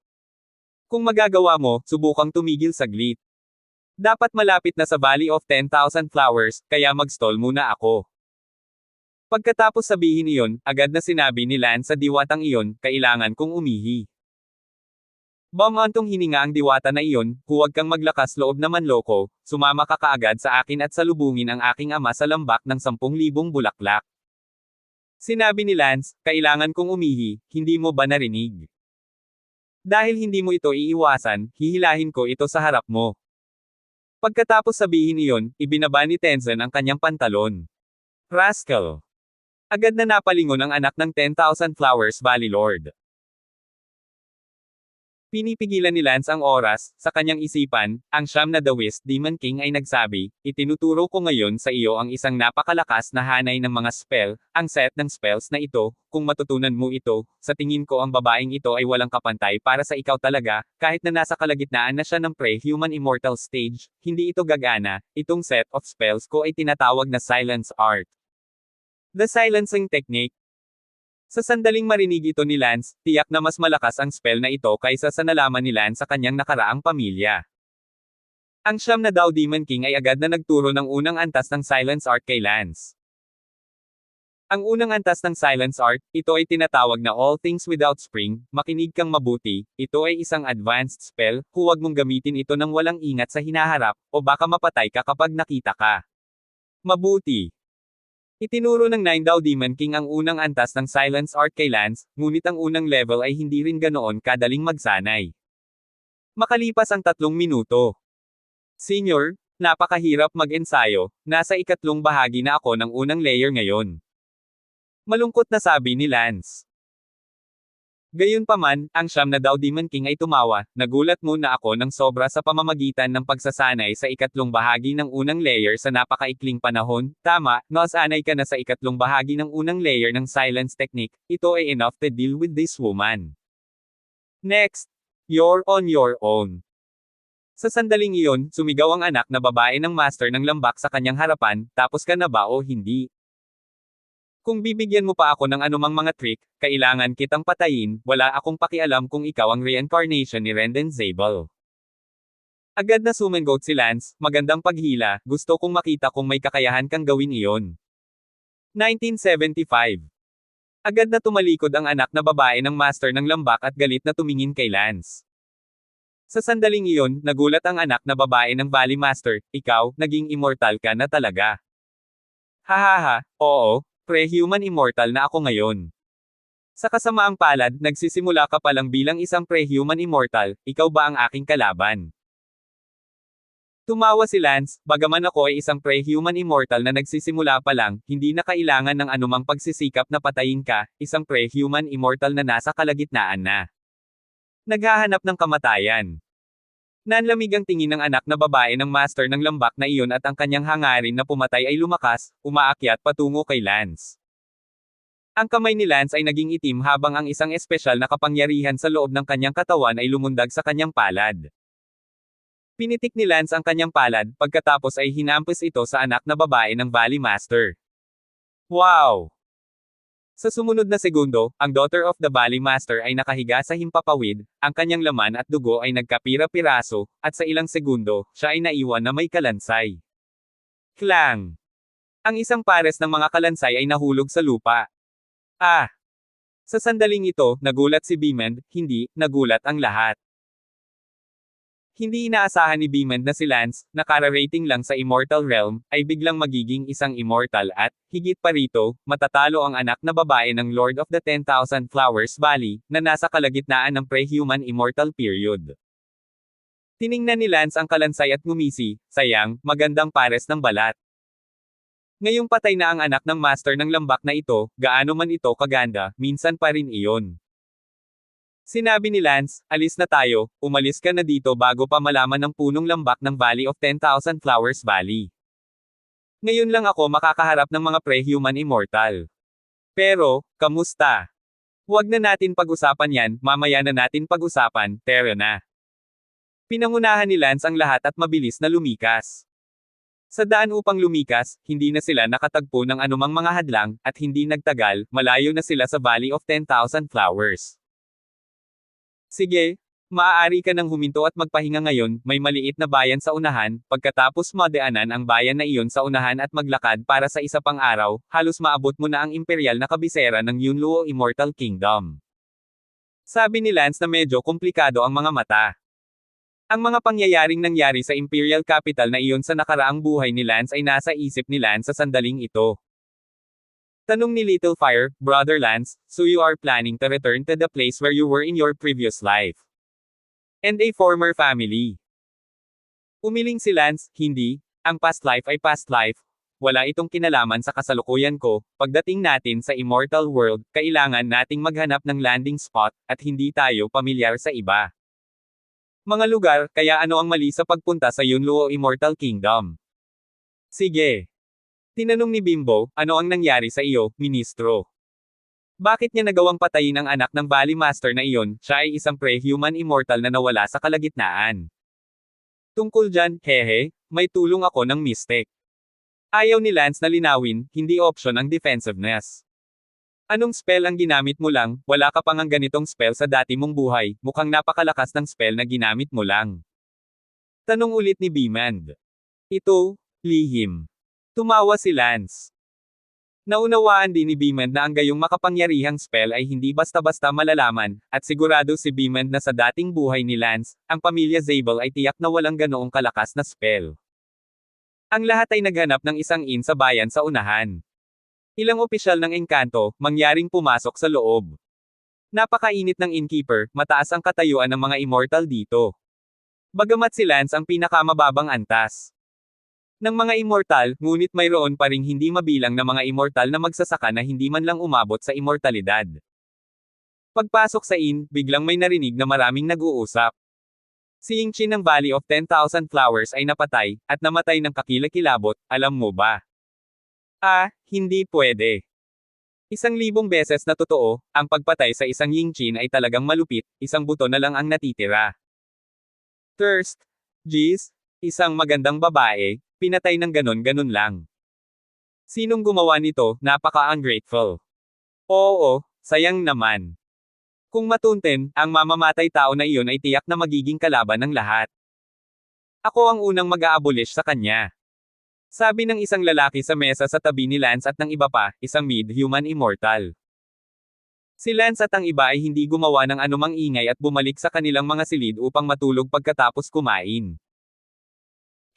Kung magagawa mo, subukang tumigil saglit. Dapat malapit na sa Valley of 10,000 Flowers, kaya mag-stall muna ako. Pagkatapos sabihin iyon, agad na sinabi ni Lance sa diwatang iyon, kailangan kong umihi. Bamantong hininga ang diwata na iyon, huwag kang maglakas loob na manloko, sumama ka kaagad sa akin at salubungin ang aking ama sa lambak ng 10,000 bulaklak. Sinabi ni Lance, kailangan kong umihi, hindi mo ba narinig? Dahil hindi mo ito iiwasan, hihilahin ko ito sa harap mo. Pagkatapos sabihin iyon, ibinaba ni Tenzin ang kanyang pantalon. Rascal! Agad na napalingon ang anak ng 10,000 Flowers Valley Lord. Pinipigilan ni Lance ang oras, sa kanyang isipan, ang siyam na The Whist Demon King ay nagsabi, itinuturo ko ngayon sa iyo ang isang napakalakas na hanay ng mga spell, ang set ng spells na ito, kung matutunan mo ito, sa tingin ko ang babaeng ito ay walang kapantay para sa ikaw talaga, kahit na nasa kalagitnaan na siya ng pre-human immortal stage, hindi ito gagana, itong set of spells ko ay tinatawag na Silence Art. The Silencing Technique. Sa sandaling marinig ito ni Lance, tiyak na mas malakas ang spell na ito kaysa sa nalaman ni Lance sa kanyang nakaraang pamilya. Ang siyam na daw Demon King ay agad na nagturo ng unang antas ng Silence Art kay Lance. Ang unang antas ng Silence Art, ito ay tinatawag na All Things Without Spring, makinig kang mabuti, ito ay isang advanced spell, huwag mong gamitin ito ng walang ingat sa hinaharap, o baka mapatay ka kapag nakita ka. Mabuti. Itinuro ng Nine Daw Demon King ang unang antas ng Silence Art kay Lance, ngunit ang unang level ay hindi rin ganoon kadaling magsanay. Makalipas ang 3 minuto. Senior, napakahirap mag-ensayo, nasa ikatlong bahagi na ako ng unang layer ngayon. Malungkot na sabi ni Lance. Gayunpaman, ang siyam na daw Demon King ay tumawa, nagulat muna ako ng sobra sa pamamagitan ng pagsasanay sa ikatlong bahagi ng unang layer sa napakaikling panahon, tama, nasanay ka na sa ikatlong bahagi ng unang layer ng silence technique, ito ay enough to deal with this woman. Next, you're on your own. Sa sandaling iyon, sumigaw ang anak na babae ng master ng lambak sa kanyang harapan, tapos ka na ba o hindi? Kung bibigyan mo pa ako ng anumang mga trick, kailangan kitang patayin, wala akong pakialam kung ikaw ang reincarnation ni Renden Zabel. Agad na sumengot si Lance, magandang paghila, gusto kong makita kung may kakayahan kang gawin iyon. 1975. Agad na tumalikod ang anak na babae ng master ng lambak at galit na tumingin kay Lance. Sa sandaling iyon, nagulat ang anak na babae ng Valley Master, ikaw, naging immortal ka na talaga. Hahaha, oo. Pre-human immortal na ako ngayon. Sa kasamaang palad, nagsisimula ka pa lang bilang isang pre-human immortal, ikaw ba ang aking kalaban? Tumawa si Lance, bagaman ako ay isang pre-human immortal na nagsisimula pa lang, hindi na kailangan ng anumang pagsisikap na patayin ka, isang pre-human immortal na nasa kalagitnaan na. Naghahanap ng kamatayan. Nanlamig ang tingin ng anak na babae ng master ng lambak na iyon at ang kanyang hangarin na pumatay ay lumakas, umaakyat patungo kay Lance. Ang kamay ni Lance ay naging itim habang ang isang espesyal na kapangyarihan sa loob ng kanyang katawan ay lumundag sa kanyang palad. Pinitik ni Lance ang kanyang palad, pagkatapos ay hinampos ito sa anak na babae ng Valley Master. Wow! Sa sumunod na segundo, ang Daughter of the Valley Master ay nakahiga sa himpapawid, ang kanyang laman at dugo ay nagkapira-piraso, at sa ilang segundo, siya ay naiwan na may kalansay. Klang! Ang isang pares ng mga kalansay ay nahulog sa lupa. Ah! Sa sandaling ito, nagulat si Beamond, hindi, nagulat ang lahat. Hindi inaasahan ni Beamond na si Lance, na kara-rating lang sa Immortal Realm, ay biglang magiging isang immortal at, higit pa rito, matatalo ang anak na babae ng Lord of the 10,000 Flowers Valley, na nasa kalagitnaan ng pre-human immortal period. Tiningnan ni Lance ang kalansay at ngumisi, sayang, magandang pares ng balat. Ngayong patay na ang anak ng master ng lambak na ito, gaano man ito kaganda, minsan pa rin iyon. Sinabi ni Lance, alis na tayo, umalis ka na dito bago pa malaman ng punong lambak ng Valley of 10,000 Flowers Valley. Ngayon lang ako makakaharap ng mga pre-human immortal. Pero, kamusta? Huwag na natin pag-usapan yan, mamaya na natin pag-usapan, tara na. Pinangunahan ni Lance ang lahat at mabilis na lumikas. Sa daan upang lumikas, hindi na sila nakatagpo ng anumang mga hadlang, at hindi nagtagal, malayo na sila sa Valley of 10,000 Flowers. Sige, maaari ka nang huminto at magpahinga ngayon, may maliit na bayan sa unahan, pagkatapos madaanan ang bayan na iyon sa unahan at maglakad para sa isa pang araw, halos maabot mo na ang imperial na kabisera ng Yunluo Immortal Kingdom. Sabi ni Lance na medyo komplikado ang mga mata. Ang mga pangyayaring nangyari sa Imperial Capital na iyon sa nakaraang buhay ni Lance ay nasa isip ni Lance sa sandaling ito. Tanong ni Little Fire, Brother Lance, so you are planning to return to the place where you were in your previous life. And a former family. Umiling si Lance, hindi. Ang past life ay past life. Wala itong kinalaman sa kasalukuyan ko. Pagdating natin sa immortal world, kailangan nating maghanap ng landing spot, at hindi tayo pamilyar sa iba. Mga lugar, kaya ano ang mali sa pagpunta sa Yunluo Immortal Kingdom? Sige. Tinanong ni Bimbo, ano ang nangyari sa iyo, ministro? Bakit niya nagawang patayin ang anak ng Valley Master na iyon, siya ay isang pre-human immortal na nawala sa kalagitnaan? Tungkol dyan, hehe, may tulong ako ng mystic. Ayaw ni Lance na linawin, hindi option ang defensiveness. Anong spell ang ginamit mo lang, wala ka pang ang ganitong spell sa dati mong buhay, mukhang napakalakas ng spell na ginamit mo lang. Tanong ulit ni Beemand. Ito, lihim. Tumawa si Lance. Naunawaan din ni Beemand na ang gayong makapangyarihang spell ay hindi basta-basta malalaman, at sigurado si Beemand na sa dating buhay ni Lance, ang pamilya Zabel ay tiyak na walang ganoong kalakas na spell. Ang lahat ay naghanap ng isang inn sa bayan sa unahan. Ilang opisyal ng engkanto, mangyaring pumasok sa loob. Napakainit ng innkeeper, mataas ang katayuan ng mga immortal dito. Bagamat si Lance ang pinakamababang antas ng mga immortal, ngunit mayroon pa ring hindi mabilang na mga immortal na magsasaka na hindi man lang umabot sa immortalidad. Pagpasok sa inn, biglang may narinig na maraming nag-uusap. Si Yingqin ng Valley of 10,000 Flowers ay napatay, at namatay ng kakilakilabot, alam mo ba? Hindi pwede. 1,000 beses na totoo, ang pagpatay sa isang Yingqin ay talagang malupit, isang buto na lang ang natitira. Thirst, Jeez, isang magandang babae, pinatay ng ganon-ganon lang. Sinong gumawa nito, napaka-ungrateful. Oo, sayang naman. Kung matunten, ang mamamatay tao na iyon ay tiyak na magiging kalaban ng lahat. Ako ang unang mag-a-abolish sa kanya. Sabi ng isang lalaki sa mesa sa tabi ni Lance at ng iba pa, isang mid-human immortal. Si Lance at ang iba ay hindi gumawa ng anumang ingay at bumalik sa kanilang mga silid upang matulog pagkatapos kumain.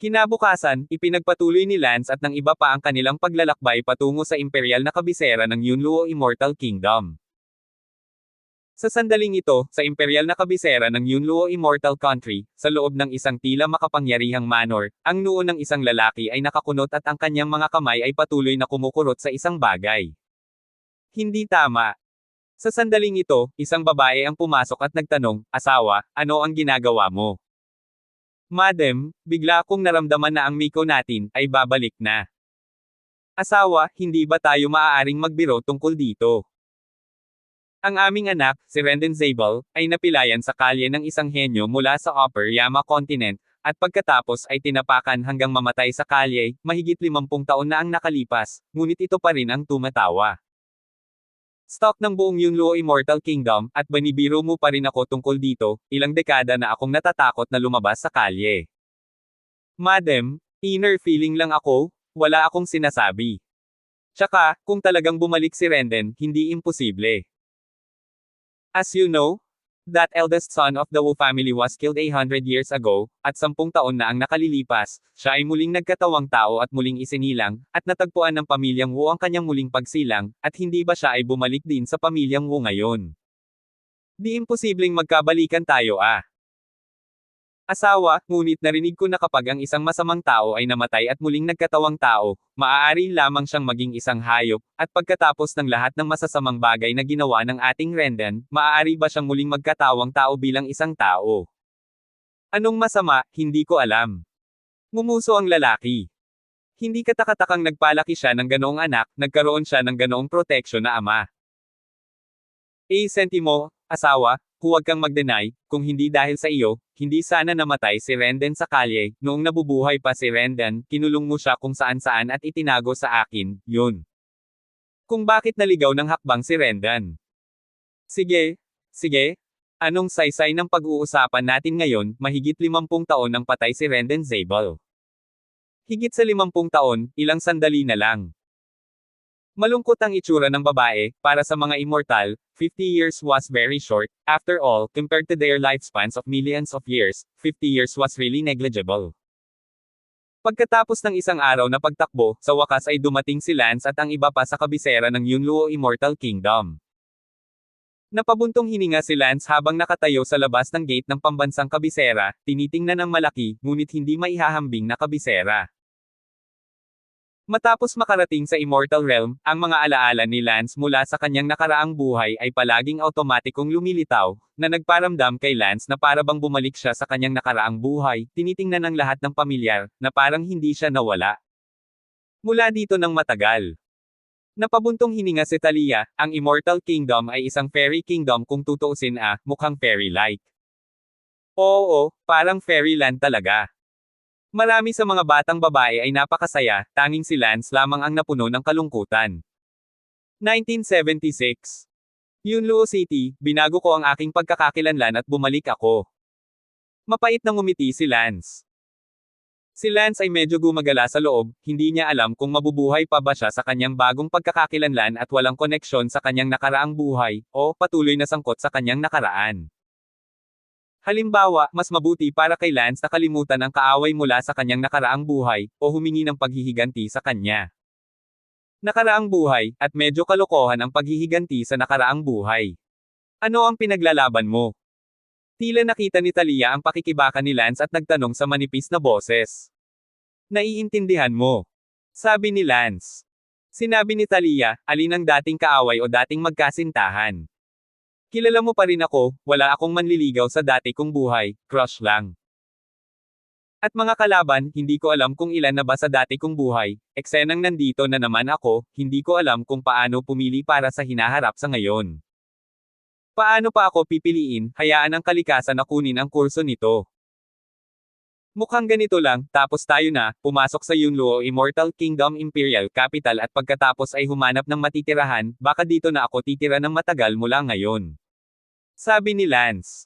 Kinabukasan, ipinagpatuloy ni Lance at ng iba pa ang kanilang paglalakbay patungo sa imperial na kabisera ng Yunluo Immortal Kingdom. Sa sandaling ito, sa imperial na kabisera ng Yunluo Immortal Country, sa loob ng isang tila makapangyarihang manor, ang noo ng isang lalaki ay nakakunot at ang kanyang mga kamay ay patuloy na kumukurot sa isang bagay. Hindi tama. Sa sandaling ito, isang babae ang pumasok at nagtanong, asawa, ano ang ginagawa mo? Madam, bigla akong naramdaman na ang Miko natin ay babalik na. Asawa, hindi ba tayo maaaring magbiro tungkol dito? Ang aming anak, si Renden Zabel, ay napilayan sa kalye ng isang henyo mula sa Upper Yama Continent, at pagkatapos ay tinapakan hanggang mamatay sa kalye, mahigit 50 taon na ang nakalipas, ngunit ito pa rin ang tumatawa. Stock ng buong Yunluo Immortal Kingdom, at banibiro mo pa rin ako tungkol dito, ilang dekada na akong natatakot na lumabas sa kalye. Madam, inner feeling lang ako, wala akong sinasabi. Tsaka, kung talagang bumalik si Renden, hindi imposible. As you know, that eldest son of the Wu family was killed 100 years ago, at 10 taon na ang nakalilipas, siya ay muling nagkatawang tao at muling isinilang, at natagpuan ng pamilyang Wu ang kanyang muling pagsilang, at hindi ba siya ay bumalik din sa pamilyang Wu ngayon? Di imposibleng magkabalikan tayo Asawa, ngunit narinig ko na kapag ang isang masamang tao ay namatay at muling nagkatawang tao, maaari lamang siyang maging isang hayop, at pagkatapos ng lahat ng masasamang bagay na ginawa ng ating Renden, maaari ba siyang muling magkatawang tao bilang isang tao? Anong masama, hindi ko alam. Ngumuso ang lalaki. Hindi katakatakang nagpalaki siya ng ganoong anak, nagkaroon siya ng ganoong proteksyon na ama. Sentimo, asawa, huwag kang mag-deny, kung hindi dahil sa iyo, hindi sana namatay si Renden sa kalye, noong nabubuhay pa si Renden, kinulong mo siya kung saan-saan at itinago sa akin, yun. Kung bakit naligaw ng hakbang si Renden. Sige, anong saysay ng pag-uusapan natin ngayon, mahigit 50 taon nang patay si Renden Zabel. Higit sa 50 taon, ilang sandali na lang. Malungkot ang itsura ng babae, para sa mga immortal, 50 years was very short, after all, compared to their lifespans of millions of years, 50 years was really negligible. Pagkatapos ng isang araw na pagtakbo, sa wakas ay dumating si Lance at ang iba pa sa kabisera ng Yunluo Immortal Kingdom. Napabuntong hininga si Lance habang nakatayo sa labas ng gate ng pambansang kabisera, tinitingnan ng malaki, ngunit hindi maihahambing na kabisera. Matapos makarating sa Immortal Realm, ang mga alaala ni Lance mula sa kanyang nakaraang buhay ay palaging automatikong lumilitaw, na nagparamdam kay Lance na para bang bumalik siya sa kanyang nakaraang buhay, tinitingnan ng lahat ng pamilyar, na parang hindi siya nawala. Mula dito ng matagal. Napabuntong hininga si Thalia, ang Immortal Kingdom ay isang fairy kingdom kung tutuusin mukhang fairy-like. Oo, parang fairyland talaga. Marami sa mga batang babae ay napakasaya, tanging si Lance lamang ang napuno ng kalungkutan. 1976. Yunluo City, binago ko ang aking pagkakakilanlan at bumalik ako. Mapait na ngumiti si Lance. Si Lance ay medyo gumagala sa loob, hindi niya alam kung mabubuhay pa ba siya sa kanyang bagong pagkakakilanlan at walang koneksyon sa kanyang nakaraang buhay, o patuloy na sangkot sa kanyang nakaraan. Halimbawa, mas mabuti para kay Lance na kalimutan ang kaaway mula sa kanyang nakaraang buhay, o humingi ng paghihiganti sa kanya. Nakaraang buhay, at medyo kalokohan ang paghihiganti sa nakaraang buhay. Ano ang pinaglalaban mo? Tila nakita ni Thalia ang pakikibaka ni Lance at nagtanong sa manipis na boses. Naiintindihan mo? Sabi ni Lance. Sinabi ni Thalia, alin ang dating kaaway o dating magkasintahan? Kilala mo pa rin ako, wala akong manliligaw sa dati kong buhay, crush lang. At mga kalaban, hindi ko alam kung ilan na ba sa dati kong buhay, eksenang nandito na naman ako, hindi ko alam kung paano pumili para sa hinaharap sa ngayon. Paano pa ako pipiliin, hayaan ang kalikasan na kunin ang kurso nito. Mukhang ganito lang, tapos tayo na, pumasok sa Yunluo Immortal Kingdom Imperial Capital at pagkatapos ay humanap ng matitirahan, baka dito na ako titira ng matagal mula ngayon. Sabi ni Lance.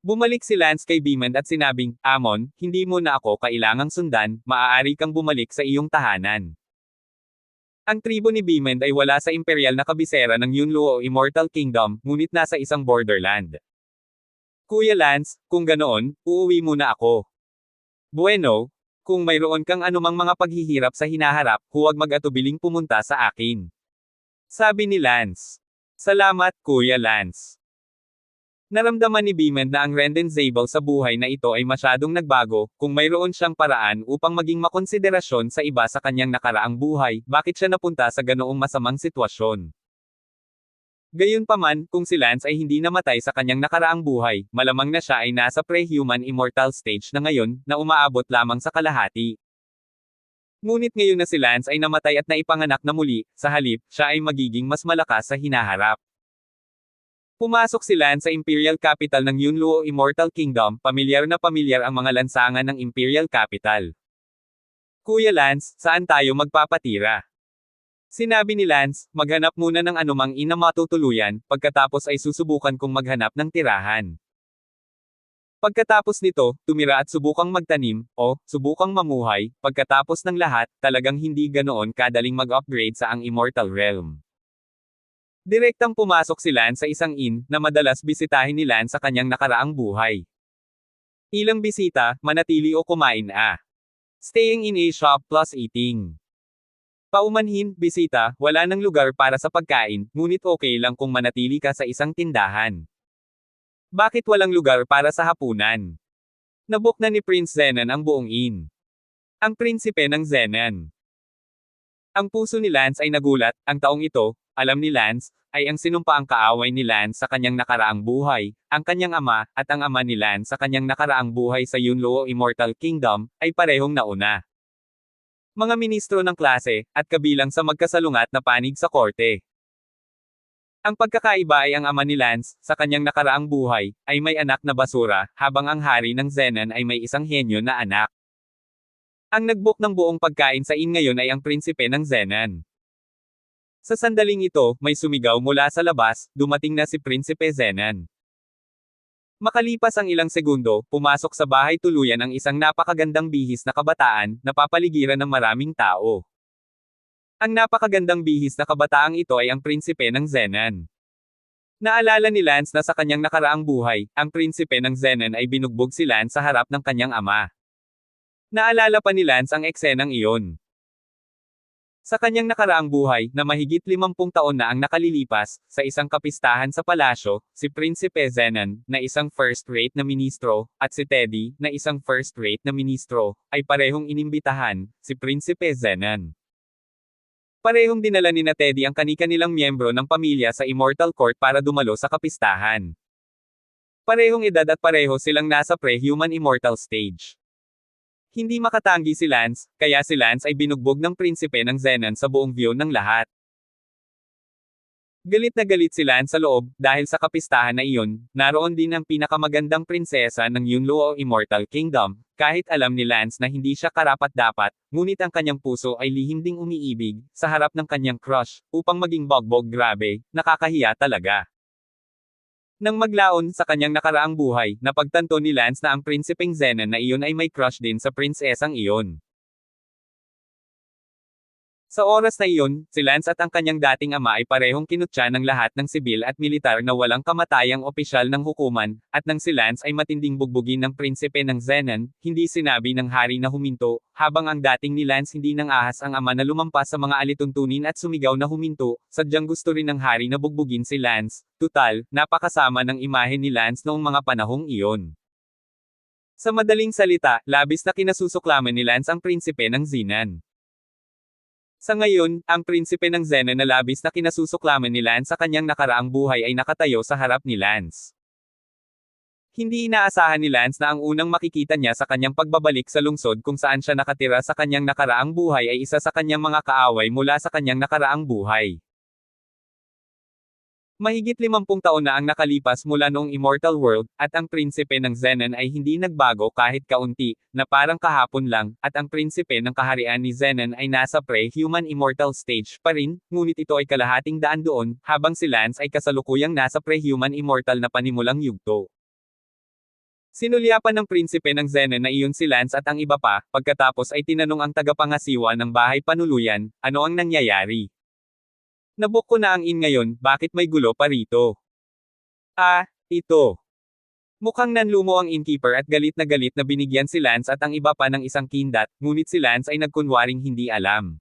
Bumalik si Lance kay Beamond at sinabing, Amon, hindi mo na ako kailangang sundan, maaari kang bumalik sa iyong tahanan. Ang tribo ni Beamond ay wala sa imperial na kabisera ng Yunluo Immortal Kingdom, ngunit nasa isang borderland. Kuya Lance, kung ganoon, uuwi muna ako. Bueno, kung mayroon kang anumang mga paghihirap sa hinaharap, huwag mag-atubiling pumunta sa akin. Sabi ni Lance. Salamat, Kuya Lance. Naramdaman ni Beamond na ang Rendenzable sa buhay na ito ay masyadong nagbago, kung mayroon siyang paraan upang maging makonsiderasyon sa iba sa kanyang nakaraang buhay, bakit siya napunta sa ganoong masamang sitwasyon? Gayunpaman, kung si Lance ay hindi namatay sa kanyang nakaraang buhay, malamang na siya ay nasa pre-human immortal stage na ngayon, na umaabot lamang sa kalahati. Ngunit ngayon na si Lance ay namatay at naipanganak na muli, sa halip, siya ay magiging mas malakas sa hinaharap. Pumasok si Lance sa Imperial Capital ng Yunluo Immortal Kingdom, pamilyar na pamilyar ang mga lansangan ng Imperial Capital. Kuya Lance, saan tayo magpapatira? Sinabi ni Lance, maghanap muna ng anumang ina matutuluyan, pagkatapos ay susubukan kong maghanap ng tirahan. Pagkatapos nito, tumira at subukang magtanim, o subukang mamuhay, pagkatapos ng lahat, talagang hindi ganoon kadaling mag-upgrade sa ang Immortal Realm. Direktang pumasok si Lance sa isang inn, na madalas bisitahin ni Lance sa kanyang nakaraang buhay. Ilang bisita, manatili o kumain Staying in a shop plus eating. Paumanhin, bisita, wala nang lugar para sa pagkain, ngunit okay lang kung manatili ka sa isang tindahan. Bakit walang lugar para sa hapunan? Nabook na ni Prince Zenan ang buong inn. Ang prinsipe ng Zenan. Ang puso ni Lance ay nagulat, ang taong ito, alam ni Lance, ay ang sinumpaang kaaway ni Lance sa kanyang nakaraang buhay, ang kanyang ama, at ang ama ni Lance sa kanyang nakaraang buhay sa Yunluo Immortal Kingdom, ay parehong nauna. Mga ministro ng klase, at kabilang sa magkasalungat na panig sa korte. Ang pagkakaiba ay ang ama ni Lance, sa kanyang nakaraang buhay, ay may anak na basura, habang ang hari ng Zenan ay may isang henyo na anak. Ang nagbook ng buong pagkain sa inn ngayon ay ang prinsipe ng Zenan. Sa sandaling ito, may sumigaw mula sa labas, dumating na si Prinsipe Zenan. Makalipas ang ilang segundo, pumasok sa bahay tuluyan ang isang napakagandang bihis na kabataan, napapaligiran ng maraming tao. Ang napakagandang bihis na kabataang ito ay ang prinsipe ng Zenan. Naalala ni Lance na sa kanyang nakaraang buhay, ang prinsipe ng Zenan ay binugbog si Lance sa harap ng kanyang ama. Naalala pa ni Lance ang eksenang iyon. Sa kanyang nakaraang buhay, na mahigit 50 taon na ang nakalilipas, sa isang kapistahan sa palasyo, si Prinsipe Zenon, na isang first-rate na ministro, at si Teddy, na isang first-rate na ministro, ay parehong inimbitahan, si Prinsipe Zenon. Parehong dinala ni na Teddy ang kani-kanilang miyembro ng pamilya sa Immortal Court para dumalo sa kapistahan. Parehong edad at pareho silang nasa pre-human immortal stage. Hindi makatanggi si Lance, kaya si Lance ay binugbog ng prinsipe ng Zenon sa buong view ng lahat. Galit na galit si Lance sa loob, dahil sa kapistahan na iyon, naroon din ang pinakamagandang prinsesa ng Yunluo Immortal Kingdom, kahit alam ni Lance na hindi siya karapat-dapat, ngunit ang kanyang puso ay lihim ding umiibig, sa harap ng kanyang crush, upang maging bogbog. Grabe, nakakahiya talaga. Nang maglaon sa kanyang nakaraang buhay, napagtanto ni Lance na ang prinsipeng Zenon na iyon ay may crush din sa prinsesang iyon. Sa oras na iyon, si Lance at ang kanyang dating ama ay parehong kinutya ng lahat ng sibil at militar na walang kamatayang opisyal ng hukuman, at nang si Lance ay matinding bugbugin ng prinsipe ng Zenon, hindi sinabi ng hari na huminto, habang ang dating ni Lance hindi nang ahas ang ama na lumampas sa mga alituntunin at sumigaw na huminto, sadyang gusto rin ng hari na bugbugin si Lance, tutal, napakasama ng imahe ni Lance noong mga panahong iyon. Sa madaling salita, labis na kinasusuklaman ni Lance ang prinsipe ng Zenon. Sa ngayon, ang prinsipe ng Zenon na labis na kinasusuklaman ni Lance sa kanyang nakaraang buhay ay nakatayo sa harap ni Lance. Hindi inaasahan ni Lance na ang unang makikita niya sa kanyang pagbabalik sa lungsod kung saan siya nakatira sa kanyang nakaraang buhay ay isa sa kanyang mga kaaway mula sa kanyang nakaraang buhay. Mahigit 50 taon na ang nakalipas mula noong Immortal World, at ang prinsipe ng Zenon ay hindi nagbago kahit kaunti, na parang kahapon lang, at ang prinsipe ng kaharian ni Zenon ay nasa pre-human immortal stage pa rin, ngunit ito ay kalahating daan doon, habang si Lance ay kasalukuyang nasa pre-human immortal na panimulang yugto. Sinulyapan ng prinsipe ng Zenon na iyon si Lance at ang iba pa, pagkatapos ay tinanong ang tagapangasiwa ng bahay panuluyan, ano ang nangyayari? Nabook ko na ang in ngayon, bakit may gulo pa rito? Ito. Mukhang nanlumo ang innkeeper at galit na binigyan si Lance at ang iba pa ng isang kindat, ngunit si Lance ay nagkunwaring hindi alam.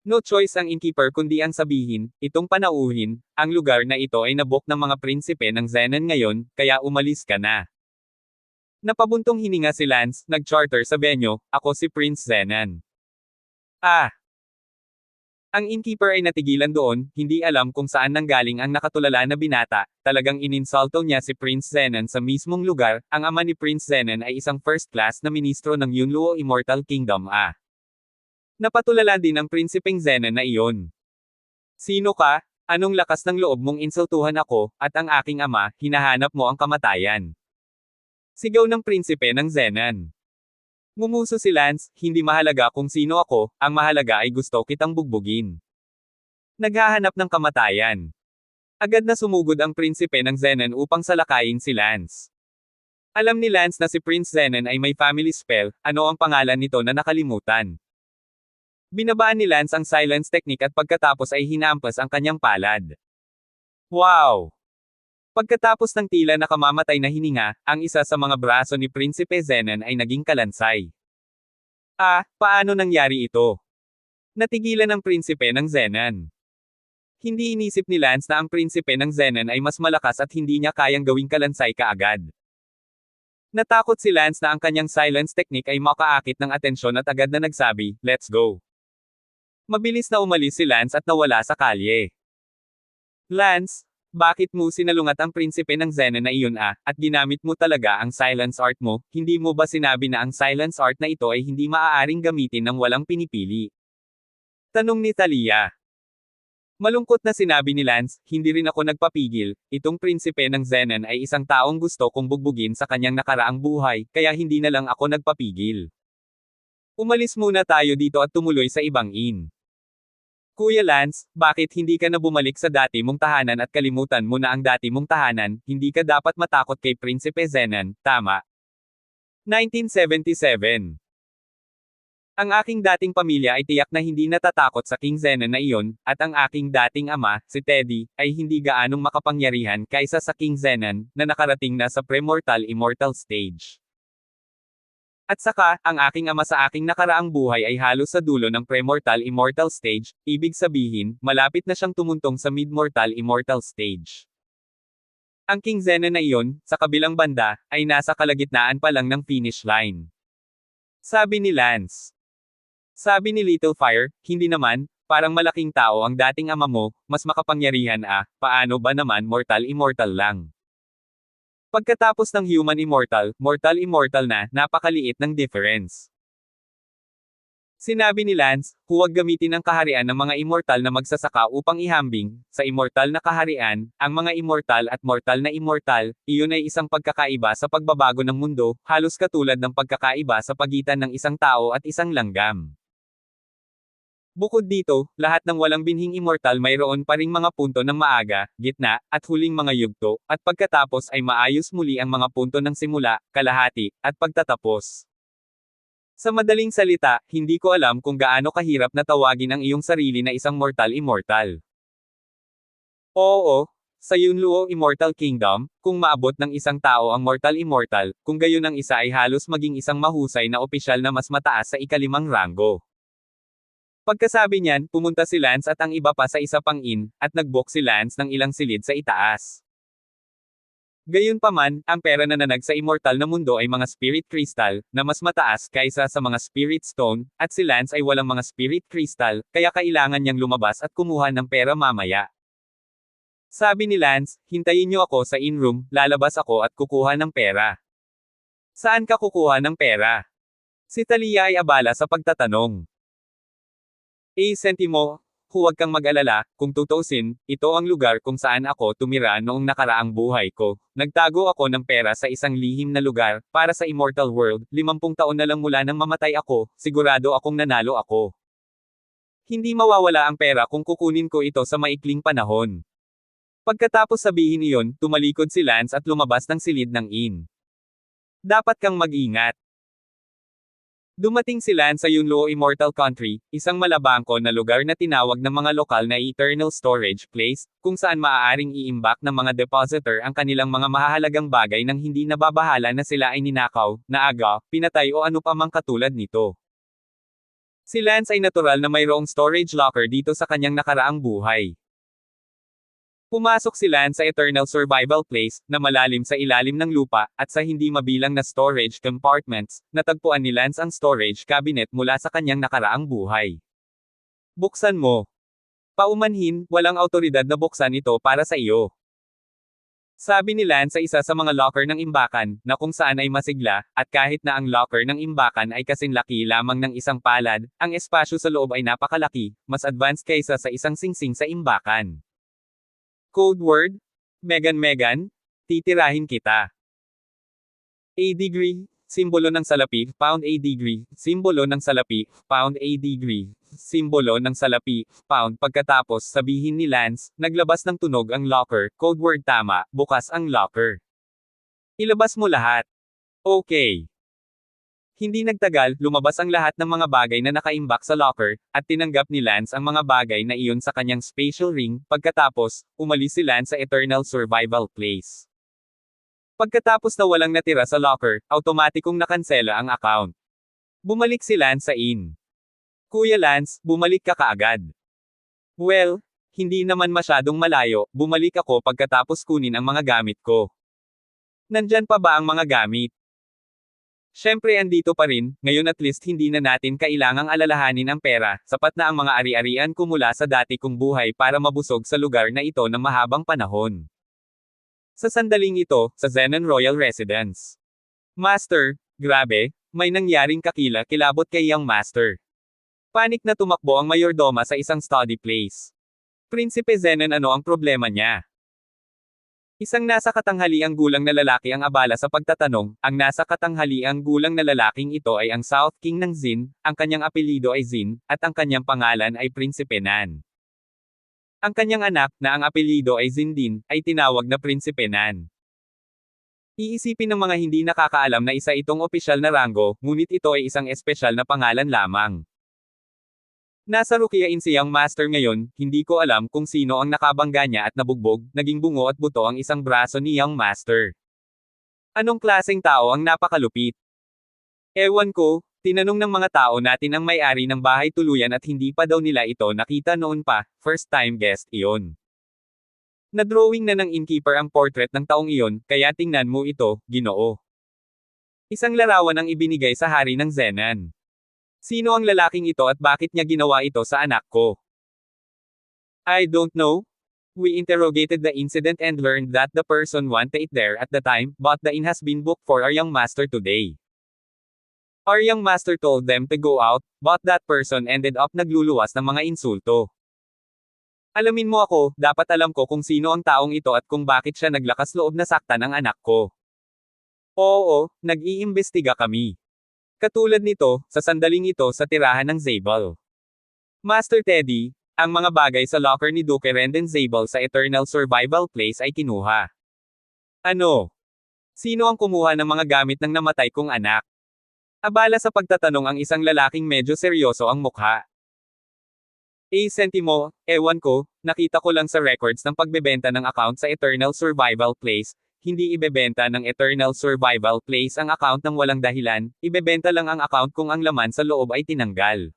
No choice ang innkeeper kundi ang sabihin, itong panauhin, ang lugar na ito ay nabook ng mga prinsipe ng Zenon ngayon, kaya umalis ka na. Napabuntong hininga si Lance, nag-charter sa venue, ako si Prince Zenon. Ang innkeeper ay natigilan doon, hindi alam kung saan nanggaling ang nakatulala na binata, talagang ininsulto niya si Prince Zenon sa mismong lugar, ang ama ni Prince Zenon ay isang first-class na ministro ng Yunluo Immortal Kingdom. Napatulala din ang prinsipeng Zenon na iyon. Sino ka? Anong lakas ng loob mong insultuhan ako, at ang aking ama, hinahanap mo ang kamatayan? Sigaw ng prinsipe ng Zenon. Ngumuso si Lance, hindi mahalaga kung sino ako, ang mahalaga ay gusto kitang bugbugin. Naghahanap ng kamatayan. Agad na sumugod ang prinsipe ng Zenon upang salakayin si Lance. Alam ni Lance na si Prince Zenon ay may family spell, ano ang pangalan nito na nakalimutan. Binabaan ni Lance ang silence technique at pagkatapos ay hinampas ang kanyang palad. Wow! Pagkatapos ng tila nakamamatay na hininga, ang isa sa mga braso ni Prinsipe Zenon ay naging kalansay. Paano nangyari ito? Natigilan ang prinsipe ng Zenon. Hindi inisip ni Lance na ang prinsipe ng Zenon ay mas malakas at hindi niya kayang gawing kalansay kaagad. Natakot si Lance na ang kanyang silence technique ay makaakit ng atensyon at agad na nagsabi, let's go. Mabilis na umalis si Lance at nawala sa kalye. Lance, bakit mo sinalungat ang prinsipe ng Zenon na iyon at ginamit mo talaga ang silence art mo, hindi mo ba sinabi na ang silence art na ito ay hindi maaaring gamitin ng walang pinipili? Tanong ni Talia. Malungkot na sinabi ni Lance, hindi rin ako nagpapigil, itong prinsipe ng Zenon ay isang taong gusto kong bugbugin sa kanyang nakaraang buhay, kaya hindi na lang ako nagpapigil. Umalis muna tayo dito at tumuloy sa ibang inn. Kuya Lance, bakit hindi ka na bumalik sa dati mong tahanan at kalimutan mo na ang dati mong tahanan, hindi ka dapat matakot kay Prinsipe Zenon, tama? 1977. Ang aking dating pamilya ay tiyak na hindi natatakot sa King Zenon na iyon, at ang aking dating ama, si Teddy, ay hindi gaanong makapangyarihan kaysa sa King Zenon, na nakarating na sa premortal immortal stage. At saka, ang aking ama sa aking nakaraang buhay ay halos sa dulo ng premortal immortal stage, ibig sabihin, malapit na siyang tumuntong sa midmortal immortal stage. Ang King Zenon na iyon, sa kabilang banda, ay nasa kalagitnaan pa lang ng finish line. Sabi ni Lance. Sabi ni Littlefire, hindi naman, parang malaking tao ang dating ama mo, mas makapangyarihan paano ba naman mortal immortal lang? Pagkatapos ng human immortal, mortal immortal na, napakaliit ng difference. Sinabi ni Lance, huwag gamitin ang kaharian ng mga immortal na magsasaka upang ihambing, sa immortal na kaharian, ang mga immortal at mortal na immortal, iyon ay isang pagkakaiba sa pagbabago ng mundo, halos katulad ng pagkakaiba sa pagitan ng isang tao at isang langgam. Bukod dito, lahat ng walang binhing immortal mayroon pa ring mga punto ng maaga, gitna, at huling mga yugto, at pagkatapos ay maayos muli ang mga punto ng simula, kalahati, at pagtatapos. Sa madaling salita, hindi ko alam kung gaano kahirap na tawagin ang iyong sarili na isang mortal immortal. Oo, sa Yunluo Immortal Kingdom, kung maabot ng isang tao ang mortal immortal, kung gayon ang isa ay halos maging isang mahusay na opisyal na mas mataas sa ikalimang ranggo. Pagkasabi niyan, pumunta si Lance at ang iba pa sa isa pang inn, at nag-book si Lance ng ilang silid sa itaas. Gayunpaman, ang pera na nanag sa immortal na mundo ay mga spirit crystal, na mas mataas kaysa sa mga spirit stone, at si Lance ay walang mga spirit crystal, kaya kailangan niyang lumabas at kumuha ng pera mamaya. Sabi ni Lance, hintayin niyo ako sa inn room, lalabas ako at kukuha ng pera. Saan ka kukuha ng pera? Si Talia ay abala sa pagtatanong. Sentimo, huwag kang mag-alala, kung tutuusin, ito ang lugar kung saan ako tumira noong nakaraang buhay ko. Nagtago ako ng pera sa isang lihim na lugar, para sa Immortal World, 50 taon na lang mula nang mamatay ako, sigurado akong nanalo ako. Hindi mawawala ang pera kung kukunin ko ito sa maikling panahon. Pagkatapos sabihin iyon, tumalikod si Lance at lumabas ng silid ng inn. Dapat kang mag-ingat. Dumating sila sa Yunluo Immortal Country, isang malabangko na lugar na tinawag ng mga lokal na Eternal Storage Place, kung saan maaaring iimbak ng mga depositor ang kanilang mga mahahalagang bagay nang hindi nababahala na sila ay ninakaw, naaga, pinatay o ano pa mang katulad nito. Si Lance ay natural na mayroong storage locker dito sa kanyang nakaraang buhay. Pumasok si Lance sa Eternal Survival Place, na malalim sa ilalim ng lupa, at sa hindi mabilang na storage compartments, natagpuan ni Lance ang storage cabinet mula sa kanyang nakaraang buhay. Buksan mo. Paumanhin, walang autoridad na buksan ito para sa iyo. Sabi ni Lance sa isa sa mga locker ng imbakan, na kung saan ay masigla, at kahit na ang locker ng imbakan ay kasing laki lamang ng isang palad, ang espasyo sa loob ay napakalaki, mas advanced kaysa sa isang singsing sa imbakan. Code word? Megan, titirahin kita. A degree, simbolo ng salapi, pound a degree, simbolo ng salapi, pound a degree, simbolo ng salapi, pound. Pagkatapos sabihin ni Lance, naglabas ng tunog ang locker, code word tama, bukas ang locker. Ilabas mo lahat. Okay. Hindi nagtagal, lumabas ang lahat ng mga bagay na nakaimbak sa locker, at tinanggap ni Lance ang mga bagay na iyon sa kanyang spatial ring, pagkatapos, umalis si Lance sa Eternal Survival Place. Pagkatapos na walang natira sa locker, automatikong nakansela ang account. Bumalik si Lance sa inn. Kuya Lance, bumalik ka kaagad. Well, hindi naman masyadong malayo, bumalik ako pagkatapos kunin ang mga gamit ko. Nandyan pa ba ang mga gamit? Siyempre andito pa rin, ngayon at least hindi na natin kailangang alalahanin ang pera, sapat na ang mga ari-arian ko mula sa dati kong buhay para mabusog sa lugar na ito ng mahabang panahon. Sa sandaling ito, sa Zenon Royal Residence. Master, grabe, may nangyaring kakila-kilabot kay Young Master. Panik na tumakbo ang mayordoma sa isang study place. Prinsipe Zenon, ano ang problema niya? Isang nasa katanghaliang gulang na lalaki ang abala sa pagtatanong, ang nasa katanghaliang gulang na lalaking ito ay ang South King ng Zin, ang kanyang apelyido ay Zin, at ang kanyang pangalan ay Prinsipe Nan. Ang kanyang anak, na ang apelyido ay Zin din, ay tinawag na Prinsipe Nan. Iisipin ng mga hindi nakakaalam na isa itong opisyal na ranggo, ngunit ito ay isang espesyal na pangalan lamang. Nasa Rukiain si Young Master ngayon, hindi ko alam kung sino ang nakabangga niya at nabugbog, naging bungo at buto ang isang braso ni Young Master. Anong klaseng tao ang napakalupit? Ewan ko, tinanong ng mga tao natin ang may-ari ng bahay tuluyan at hindi pa daw nila ito nakita noon pa, first time guest iyon. Na-drawing na ng innkeeper ang portrait ng taong iyon, kaya tingnan mo ito, Ginoo. Isang larawan ang ibinigay sa hari ng Zenan. Sino ang lalaking ito at bakit niya ginawa ito sa anak ko? I don't know. We interrogated the incident and learned that the person wanted it there at the time, but the inn has been booked for our young master today. Our young master told them to go out, but that person ended up nagluluwas ng mga insulto. Alamin mo ako, dapat alam ko kung sino ang taong ito at kung bakit siya naglakas loob na saktan ang anak ko. Oo, nag-iimbestiga kami. Katulad nito, sa sandaling ito sa tirahan ng Zabel. Master Teddy, ang mga bagay sa locker ni Duke Rendon Zabel sa Eternal Survival Place ay kinuha. Ano? Sino ang kumuha ng mga gamit ng namatay kong anak? Abala sa pagtatanong ang isang lalaking medyo seryoso ang mukha. Sentimo, ewan ko, nakita ko lang sa records ng pagbebenta ng account sa Eternal Survival Place, hindi ibebenta ng Eternal Survival Place ang account ng walang dahilan, ibebenta lang ang account kung ang laman sa loob ay tinanggal.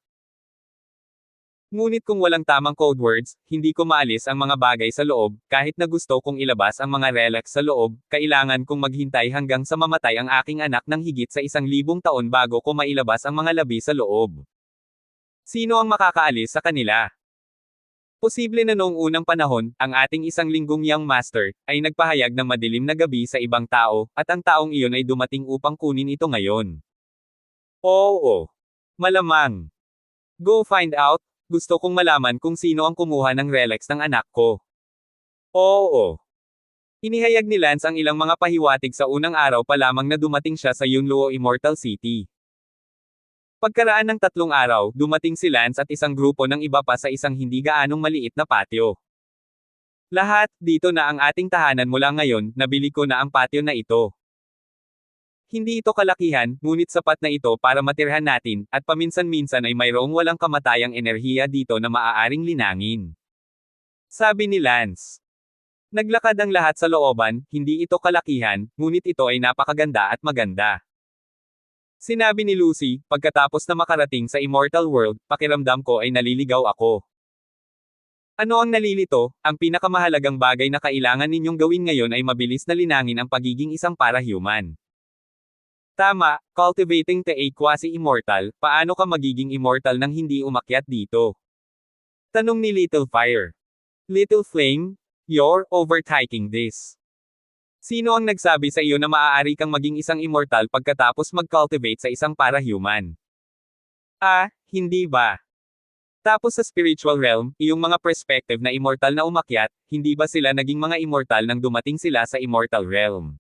Ngunit kung walang tamang code words, hindi ko maalis ang mga bagay sa loob, kahit na gusto kong ilabas ang mga relics sa loob, kailangan kong maghintay hanggang sa mamatay ang aking anak ng higit sa 1,000 taon bago ko mailabas ang mga labi sa loob. Sino ang makakaalis sa kanila? Posible na noong unang panahon, ang ating 1 linggong young master, ay nagpahayag ng madilim na gabi sa ibang tao, at ang taong iyon ay dumating upang kunin ito ngayon. Oo. Malamang. Go find out. Gusto kong malaman kung sino ang kumuha ng relics ng anak ko. Oo. Inihayag ni Lance ang ilang mga pahiwatig sa unang araw pa lamang na dumating siya sa Yunluo Immortal City. Pagkaraan ng 3 araw, dumating si Lance at isang grupo ng iba pa sa isang hindi gaanong maliit na patio. Lahat, dito na ang ating tahanan mula ngayon, nabili ko na ang patio na ito. Hindi ito kalakihan, ngunit sapat na ito para matirhan natin, at paminsan-minsan ay mayroong walang kamatayang enerhiya dito na maaaring linangin. Sabi ni Lance. Naglakad ang lahat sa looban, hindi ito kalakihan, ngunit ito ay napakaganda at maganda. Sinabi ni Lucy, pagkatapos na makarating sa Immortal World, pakiramdam ko ay naliligaw ako. Ano ang nalilito? Ang pinakamahalagang bagay na kailangan ninyong gawin ngayon ay mabilis na linangin ang pagiging isang para-human. Tama, cultivating the quasi-immortal, paano ka magiging immortal nang hindi umakyat dito? Tanong ni Little Fire. Little Flame, you're overtaking this. Sino ang nagsabi sa iyo na maaari kang maging isang immortal pagkatapos mag-cultivate sa isang para-human? Hindi ba? Tapos sa spiritual realm, iyong mga perspective na immortal na umakyat, hindi ba sila naging mga immortal nang dumating sila sa immortal realm?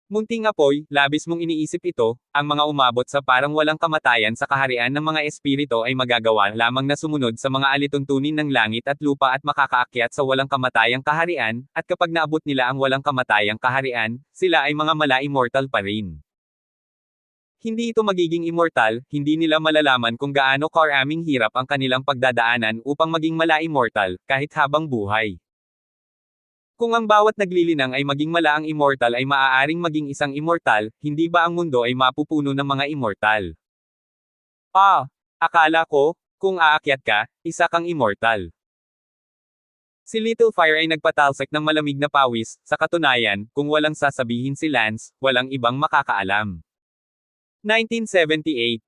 Munting apoy, labis mong iniisip ito, ang mga umabot sa parang walang kamatayan sa kaharian ng mga espiritu ay magagawa lamang na sumunod sa mga alituntunin ng langit at lupa at makakaakyat sa walang kamatayang kaharian, at kapag naabot nila ang walang kamatayang kaharian, sila ay mga mala-immortal pa rin. Hindi ito magiging immortal, hindi nila malalaman kung gaano karaming hirap ang kanilang pagdadaanan upang maging mala-immortal, kahit habang buhay. Kung ang bawat naglilinang ay maging malaang immortal ay maaaring maging isang immortal, hindi ba ang mundo ay mapupuno ng mga immortal? Akala ko, kung aakyat ka, isa kang immortal. Si Little Fire ay nagpatalsik ng malamig na pawis, sa katunayan, kung walang sasabihin si Lance, walang ibang makakaalam. 1978.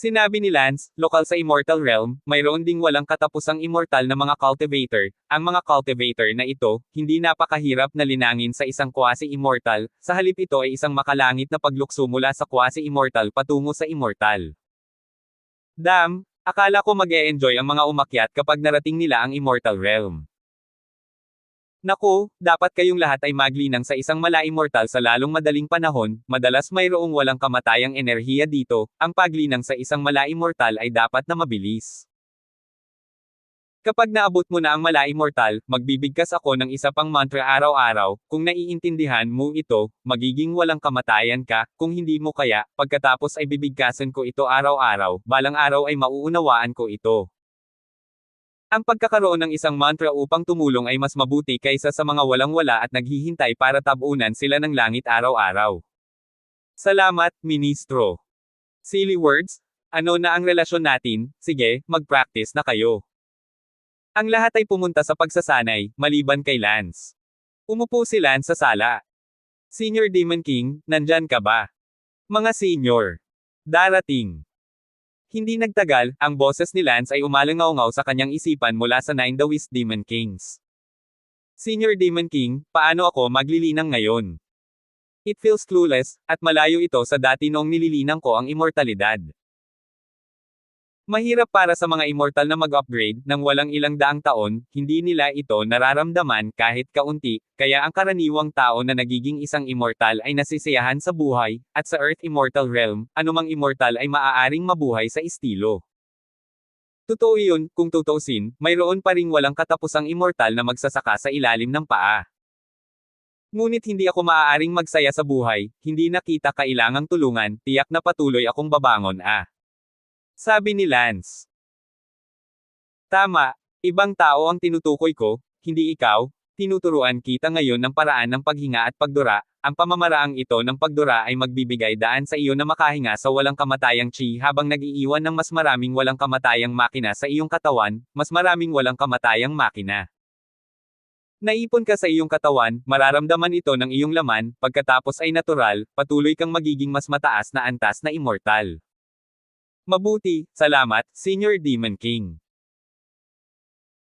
Sinabi ni Lance, lokal sa Immortal Realm, mayroon ding walang katapusang immortal na mga cultivator. Ang mga cultivator na ito, hindi napakahirap na linangin sa isang quasi-immortal, sa halip ito ay isang makalangit na paglukso mula sa quasi-immortal patungo sa immortal. Akala ko mag-e-enjoy ang mga umakyat kapag narating nila ang Immortal Realm. Naku, dapat kayong lahat ay maglinang sa isang mala-immortal sa lalong madaling panahon, madalas mayroong walang kamatayang enerhiya dito, ang paglinang sa isang mala-immortal ay dapat na mabilis. Kapag naabot mo na ang mala-immortal, magbibigkas ako ng isa pang mantra araw-araw, kung naiintindihan mo ito, magiging walang kamatayan ka, kung hindi mo kaya, pagkatapos ay bibigkasan ko ito araw-araw, balang araw ay mauunawaan ko ito. Ang pagkakaroon ng isang mantra upang tumulong ay mas mabuti kaysa sa mga walang-wala at naghihintay para tabunan sila ng langit araw-araw. Salamat, Ministro. Silly words? Ano na ang relasyon natin? Sige, mag-practice na kayo. Ang lahat ay pumunta sa pagsasanay, maliban kay Lance. Umupo si Lance sa sala. Senior Demon King, nandyan ka ba? Mga senior. Darating. Hindi nagtagal, ang boses ni Lance ay umalangaw-ngaw sa kanyang isipan mula sa Nine Taoist Demon Kings. Senior Demon King, paano ako maglilinang ngayon? It feels clueless, at malayo ito sa dati noong nililinang ko ang immortalidad. Mahirap para sa mga immortal na mag-upgrade nang walang ilang daang taon, hindi nila ito nararamdaman kahit kaunti, kaya ang karaniwang tao na nagiging isang immortal ay nasisiyahan sa buhay, at sa Earth Immortal Realm, anumang immortal ay maaaring mabuhay sa estilo. Totoo yun, kung tutuusin, mayroon pa ring walang katapusang immortal na magsasaka sa ilalim ng paa. Ngunit hindi ako maaaring magsaya sa buhay, hindi na kita kailangang tulungan, tiyak na patuloy akong babangon Sabi ni Lance. Tama, ibang tao ang tinutukoy ko, hindi ikaw, tinuturuan kita ngayon ng paraan ng paghinga at pagdura, ang pamamaraang ito ng pagdura ay magbibigay daan sa iyo na makahinga sa walang kamatayang chi habang nag-iiwan ng mas maraming walang kamatayang makina sa iyong katawan, mas maraming walang kamatayang makina. Naipon ka sa iyong katawan, mararamdaman ito ng iyong laman, pagkatapos ay natural, patuloy kang magiging mas mataas na antas na immortal. Mabuti, salamat, Senior Demon King.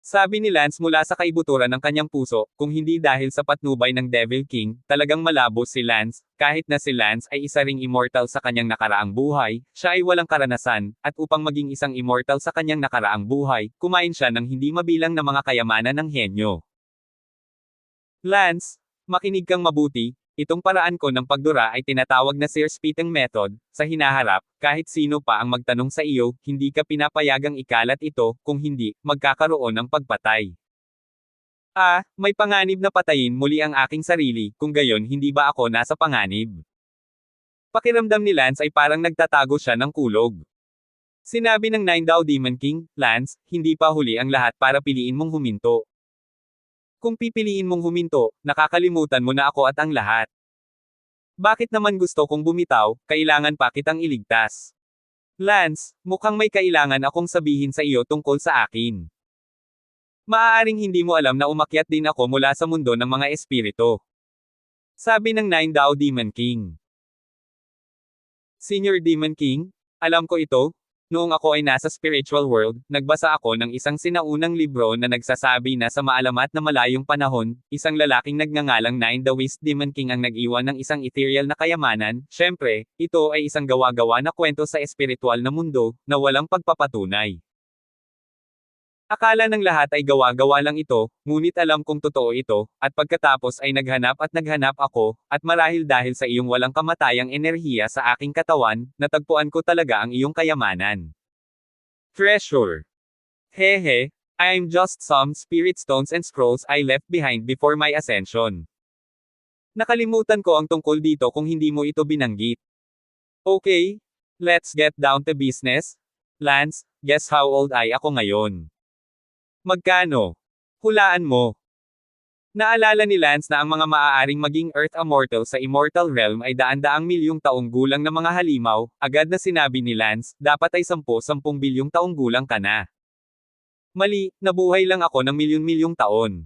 Sabi ni Lance mula sa kaibuturan ng kanyang puso, kung hindi dahil sa patnubay ng Devil King, talagang malabo si Lance, kahit na si Lance ay isa ring immortal sa kanyang nakaraang buhay, siya ay walang karanasan, at upang maging isang immortal sa kanyang nakaraang buhay, kumain siya ng hindi mabilang na mga kayamanan ng henyo. Lance, makinig kang mabuti, itong paraan ko ng pagdura ay tinatawag na seer spitting method, sa hinaharap, kahit sino pa ang magtanong sa iyo, hindi ka pinapayagang ikalat ito, kung hindi, magkakaroon ng pagpatay. May panganib na patayin muli ang aking sarili, kung gayon hindi ba ako nasa panganib? Pakiramdam ni Lance ay parang nagtatago siya ng kulog. Sinabi ng Nine Dao Demon King, Lance, hindi pa huli ang lahat para piliin mong huminto. Kung pipiliin mong huminto, nakakalimutan mo na ako at ang lahat. Bakit naman gusto kong bumitaw, kailangan pa kitang iligtas? Lance, mukhang may kailangan akong sabihin sa iyo tungkol sa akin. Maaaring hindi mo alam na umakyat din ako mula sa mundo ng mga espiritu. Sabi ng Nine Dao Demon King. Senior Demon King, alam ko ito. Noong ako ay nasa spiritual world, nagbasa ako ng isang sinaunang libro na nagsasabi na sa maalamat na malayong panahon, isang lalaking nagngangalang Nine Taoist Demon King ang nag-iwan ng isang ethereal na kayamanan. Syempre, ito ay isang gawa-gawa na kwento sa espiritual na mundo, na walang pagpapatunay. Akala ng lahat ay gawa-gawa lang ito, ngunit alam kong totoo ito, at pagkatapos ay naghanap ako, at marahil dahil sa iyong walang kamatayang enerhiya sa aking katawan, natagpuan ko talaga ang iyong kayamanan. Treasure. Hehe, I'm just some spirit stones and scrolls I left behind before my ascension. Nakalimutan ko ang tungkol dito kung hindi mo ito binanggit. Okay, let's get down to business. Lance, guess how old ako ngayon? Magkano? Hulaan mo. Naalala ni Lance na ang mga maaaring maging Earth Immortal sa Immortal Realm ay daan-daang milyong taong gulang na mga halimaw, agad na sinabi ni Lance, dapat ay 10 bilyong taong gulang ka na. Mali, nabuhay lang ako ng milyon-milyong taon.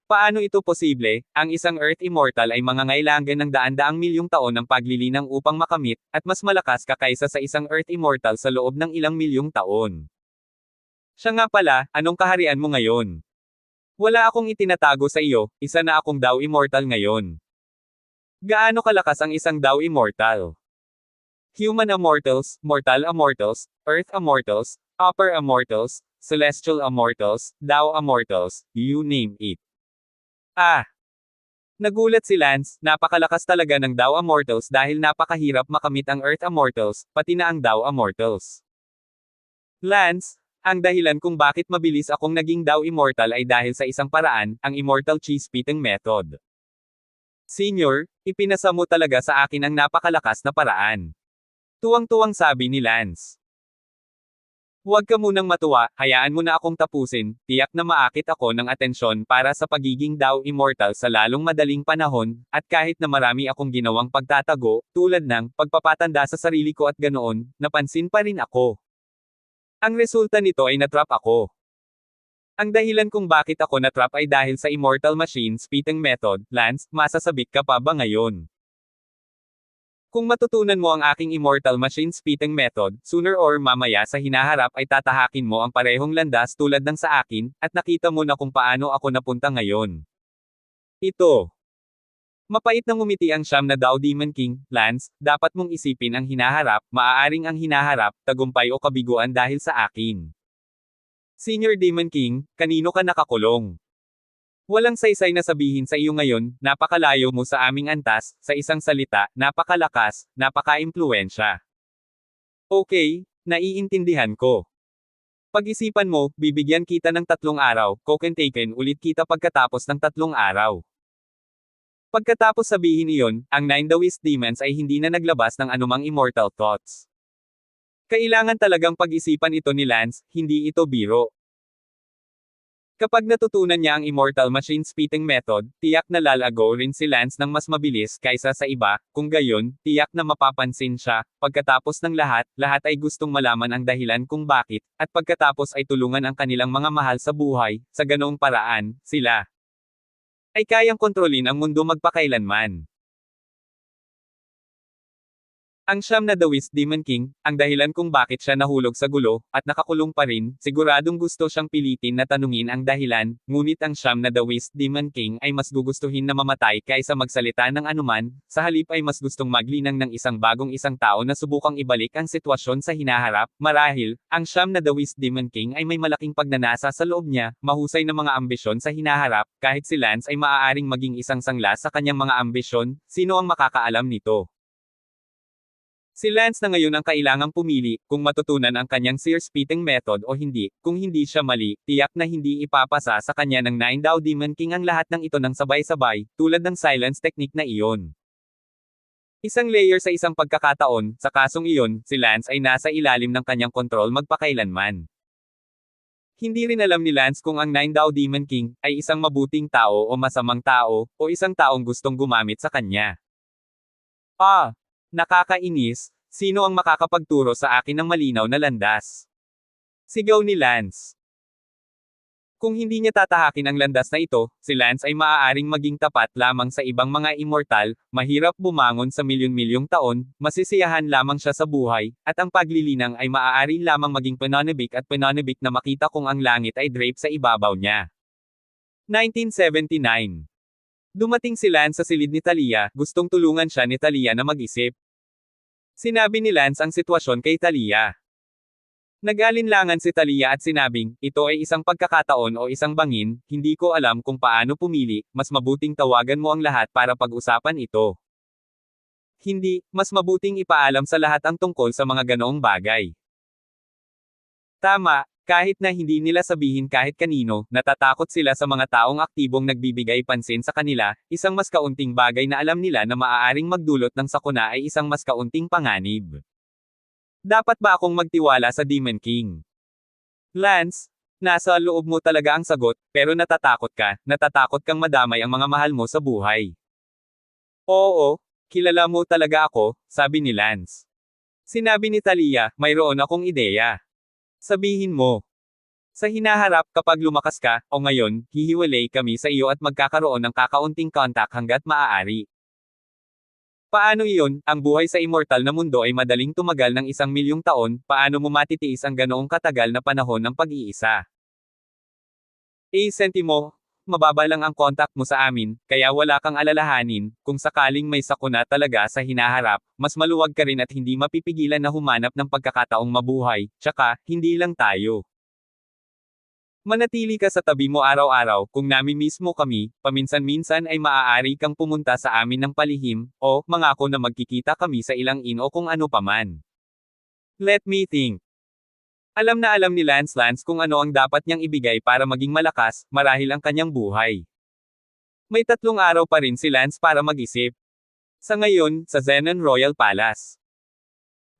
Paano ito posible? Ang isang Earth Immortal ay mangangailangan ng daan-daang milyong taon ng paglilinang upang makamit, at mas malakas ka kaysa sa isang Earth Immortal sa loob ng ilang milyong taon. Siya nga pala, anong kaharian mo ngayon? Wala akong itinatago sa iyo, isa na akong Dao Immortal ngayon. Gaano kalakas ang isang Dao Immortal? Human Immortals, Mortal Immortals, Earth Immortals, Upper Immortals, Celestial Immortals, Dao Immortals, you name it. Nagulat si Lance, napakalakas talaga ng Dao Immortals dahil napakahirap makamit ang Earth Immortals, pati na ang Dao Immortals. Lance, ang dahilan kung bakit mabilis akong naging Dao Immortal ay dahil sa isang paraan, ang Immortal Chi Spitting Method. Senior, ipinasa mo talaga sa akin ang napakalakas na paraan. Tuwang-tuwang sabi ni Lance. Huwag ka munang matuwa, hayaan mo na akong tapusin, tiyak na maakit ako ng atensyon para sa pagiging daw immortal sa lalong madaling panahon, at kahit na marami akong ginawang pagtatago, tulad ng pagpapatanda sa sarili ko at ganoon, napansin pa rin ako. Ang resulta nito ay natrap ako. Ang dahilan kung bakit ako natrap ay dahil sa Immortal Machine Spitting Method, Lance, masasabik ka pa ba ngayon? Kung matutunan mo ang aking Immortal Machine Spitting Method, sooner or mamaya sa hinaharap ay tatahakin mo ang parehong landas tulad ng sa akin, at nakita mo na kung paano ako napunta ngayon. Ito. Mapait na ngumiti ang siyam na Dao Demon King, Lance, dapat mong isipin ang hinaharap, maaaring ang hinaharap, tagumpay o kabiguan dahil sa akin. Senior Demon King, kanino ka nakakulong? Walang saysay na sabihin sa iyo ngayon, napakalayo mo sa aming antas, sa isang salita, napakalakas, napaka-impluwensya. Okay, naiintindihan ko. Pag-isipan mo, bibigyan kita ng 3 araw, taken ulit kita pagkatapos ng 3 araw. Pagkatapos sabihin iyon, ang 9 Taoist demons ay hindi na naglabas ng anumang immortal thoughts. Kailangan talagang pag-isipan ito ni Lance, hindi ito biro. Kapag natutunan niya ang Immortal Machine Spitting Method, tiyak na lalago rin si Lance ng mas mabilis kaysa sa iba, kung gayon, tiyak na mapapansin siya. Pagkatapos ng lahat, lahat ay gustong malaman ang dahilan kung bakit, at pagkatapos ay tulungan ang kanilang mga mahal sa buhay, sa ganoong paraan, sila ay kayang kontrolin ang mundo magpakailanman. Ang siyam na Taoist Demon King, ang dahilan kung bakit siya nahulog sa gulo, at nakakulong pa rin, siguradong gusto siyang pilitin na tanungin ang dahilan, ngunit ang siyam na Taoist Demon King ay mas gugustuhin na mamatay kaysa magsalita ng anuman, sa halip ay mas gustong maglinang ng isang tao na subukang ibalik ang sitwasyon sa hinaharap. Marahil, ang siyam na Taoist Demon King ay may malaking pagnanasa sa loob niya, mahusay na mga ambisyon sa hinaharap, kahit si Lance ay maaaring maging isang sangla sa kanyang mga ambisyon, sino ang makakaalam nito? Si Lance na ngayon ang kailangang pumili, kung matutunan ang kanyang Seer Spitting Method o hindi. Kung hindi siya mali, tiyak na hindi ipapasa sa kanya ng 9 Dao Demon King ang lahat ng ito ng sabay-sabay, tulad ng silence technique na iyon. Isang layer sa isang pagkakataon, sa kasong iyon, si Lance ay nasa ilalim ng kanyang kontrol magpakailanman. Hindi rin alam ni Lance kung ang 9 Dao Demon King ay isang mabuting tao o masamang tao, o isang taong gustong gumamit sa kanya. Nakakainis, sino ang makakapagturo sa akin ng malinaw na landas? Sigaw ni Lance. Kung hindi niya tatahakin ang landas na ito, si Lance ay maaaring maging tapat lamang sa ibang mga immortal, mahirap bumangon sa milyon-milyong taon, masisiyahan lamang siya sa buhay, at ang paglilinang ay maaari lamang maging pananabik na makita kung ang langit ay drape sa ibabaw niya. 1979. Dumating si Lance sa silid ni Talia, gustong tulungan siya ni Talia na mag-isip. Sinabi ni Lance ang sitwasyon kay Talia. Nag-alinlangan si Talia at sinabing, ito ay isang pagkakataon o isang bangin, hindi ko alam kung paano pumili, mas mabuting tawagan mo ang lahat para pag-usapan ito. Hindi, mas mabuting ipaalam sa lahat ang tungkol sa mga ganoong bagay. Tama. Kahit na hindi nila sabihin kahit kanino, natatakot sila sa mga taong aktibong nagbibigay pansin sa kanila, isang mas kaunting bagay na alam nila na maaaring magdulot ng sakuna ay isang mas kaunting panganib. Dapat ba akong magtiwala sa Demon King? Lance, nasa loob mo talaga ang sagot, pero natatakot kang madamay ang mga mahal mo sa buhay. Oo, kilala mo talaga ako, sabi ni Lance. Sinabi ni Talia, mayroon akong ideya. Sabihin mo. Sa hinaharap kapag lumakas ka, o ngayon, hihiwalay kami sa iyo at magkakaroon ng kakaunting contact hanggat maaari. Paano iyon, ang buhay sa immortal na mundo ay madaling tumagal ng 1,000,000 taon, paano mo matitiis ang ganoong katagal na panahon ng pag-iisa? Sentimo, mababa lang ang contact mo sa amin, kaya wala kang alalahanin, kung sakaling may sakuna talaga sa hinaharap, mas maluwag ka rin at hindi mapipigilan na humanap ng pagkakataong mabuhay, tsaka, hindi lang tayo. Manatili ka sa tabi mo araw-araw, kung nami-miss mo kami, paminsan-minsan ay maaari kang pumunta sa amin ng palihim, o, mangako na magkikita kami sa ilang inn o kung ano paman. Let me think. Alam na alam ni Lance kung ano ang dapat niyang ibigay para maging malakas, marahil ang kanyang buhay. May 3 araw pa rin si Lance para mag-isip. Sa ngayon, sa Zenon Royal Palace.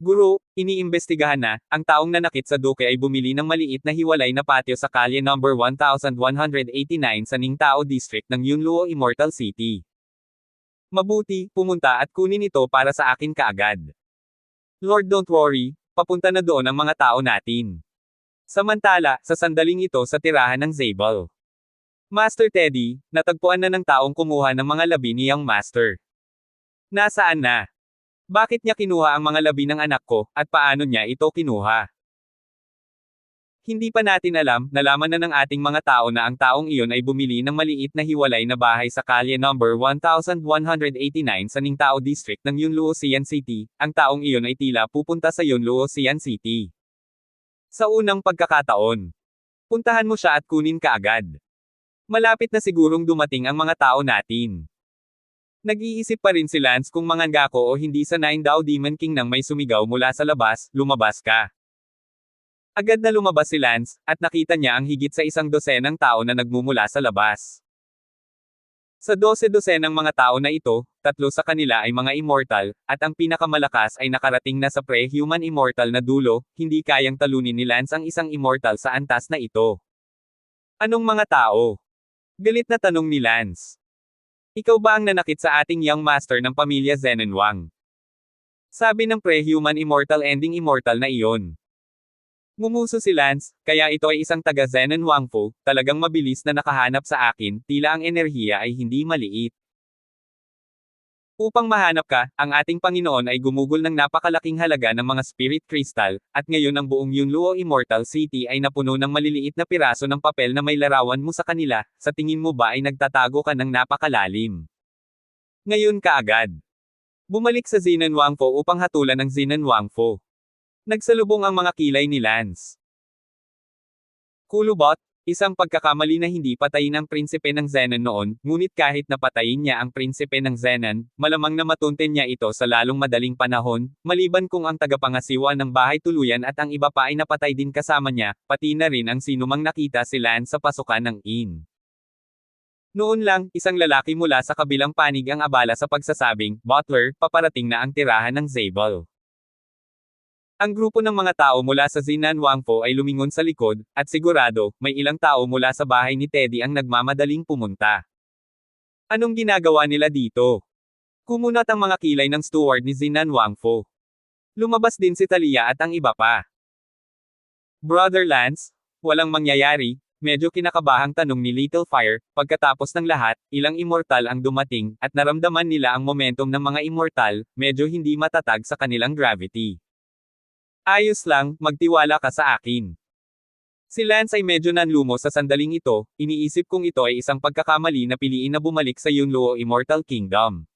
Guro, iniimbestigahan na, ang taong nanakit sa Duque ay bumili ng maliit na hiwalay na patio sa kalye number 1189 sa Ningtao District ng Yunluo Immortal City. Mabuti, pumunta at kunin ito para sa akin kaagad. Lord, don't worry, papunta na doon ang mga tao natin. Samantala, sa sandaling ito sa tirahan ng Zabel. Master Teddy, natagpuan na ng taong kumuha ng mga labi ni Young Master. Nasaan na? Bakit niya kinuha ang mga labi ng anak ko, at paano niya ito kinuha? Hindi pa natin alam, nalaman na ng ating mga tao na ang taong iyon ay bumili ng maliit na hiwalay na bahay sa kalye number 1189 sa Ningtao District ng Yunluo Sian City. Ang taong iyon ay tila pupunta sa Yunluo Sian City. Sa unang pagkakataon, puntahan mo siya at kunin ka agad. Malapit na sigurong dumating ang mga tao natin. Nag-iisip pa rin si Lance kung mangangako o hindi sa Nine Dao Demon King nang may sumigaw mula sa labas, lumabas ka. Agad na lumabas si Lance, at nakita niya ang higit sa 100 tao na nagmumula sa labas. Sa 12 ng mga tao na ito, 3 sa kanila ay mga immortal, at ang pinakamalakas ay nakarating na sa pre-human immortal na dulo, hindi kayang talunin ni Lance ang isang immortal sa antas na ito. Anong mga tao? Galit na tanong ni Lance. Ikaw ba ang nanakit sa ating Young Master ng pamilya Zenon Wang? Sabi ng pre-human immortal ending immortal na iyon. Ngumuso si Lance, kaya ito ay isang taga Zenon Wang po, talagang mabilis na nakahanap sa akin, tila ang enerhiya ay hindi maliit. Upang mahanap ka, ang ating Panginoon ay gumugol ng napakalaking halaga ng mga spirit crystal, at ngayon ang buong Yunluo Immortal City ay napuno ng maliliit na piraso ng papel na may larawan mo sa kanila, sa tingin mo ba ay nagtatago ka ng napakalalim? Ngayon kaagad. Bumalik sa Zenon Wangfo upang hatulan ang Zenon Wangfo. Nagsalubong ang mga kilay ni Lance. Kulubot, isang pagkakamali na hindi patayin ang prinsipe ng Zenon noon, ngunit kahit napatayin niya ang prinsipe ng Zenon, malamang na matunten niya ito sa lalong madaling panahon, maliban kung ang tagapangasiwa ng bahay tuluyan at ang iba pa ay napatay din kasama niya, pati na rin ang sinumang nakita si Lance sa pasukan ng inn. Noon lang, isang lalaki mula sa kabilang panig ang abala sa pagsasabing, "Butler, paparating na ang tirahan ng Zabel." Ang grupo ng mga tao mula sa Zenon Wangfo ay lumingon sa likod, at sigurado, may ilang tao mula sa bahay ni Teddy ang nagmamadaling pumunta. Anong ginagawa nila dito? Kumunat ang mga kilay ng steward ni Zenon Wangfo. Lumabas din si Talia at ang iba pa. Brother Lance, walang mangyayari, medyo kinakabahang tanong ni Little Fire, pagkatapos ng lahat, ilang immortal ang dumating, at naramdaman nila ang momentum ng mga immortal, medyo hindi matatag sa kanilang gravity. Ayos lang, magtiwala ka sa akin. Si Lance ay medyo nanlumo sa sandaling ito, iniisip kong ito ay isang pagkakamali na piliin na bumalik sa Yunluo Immortal Kingdom.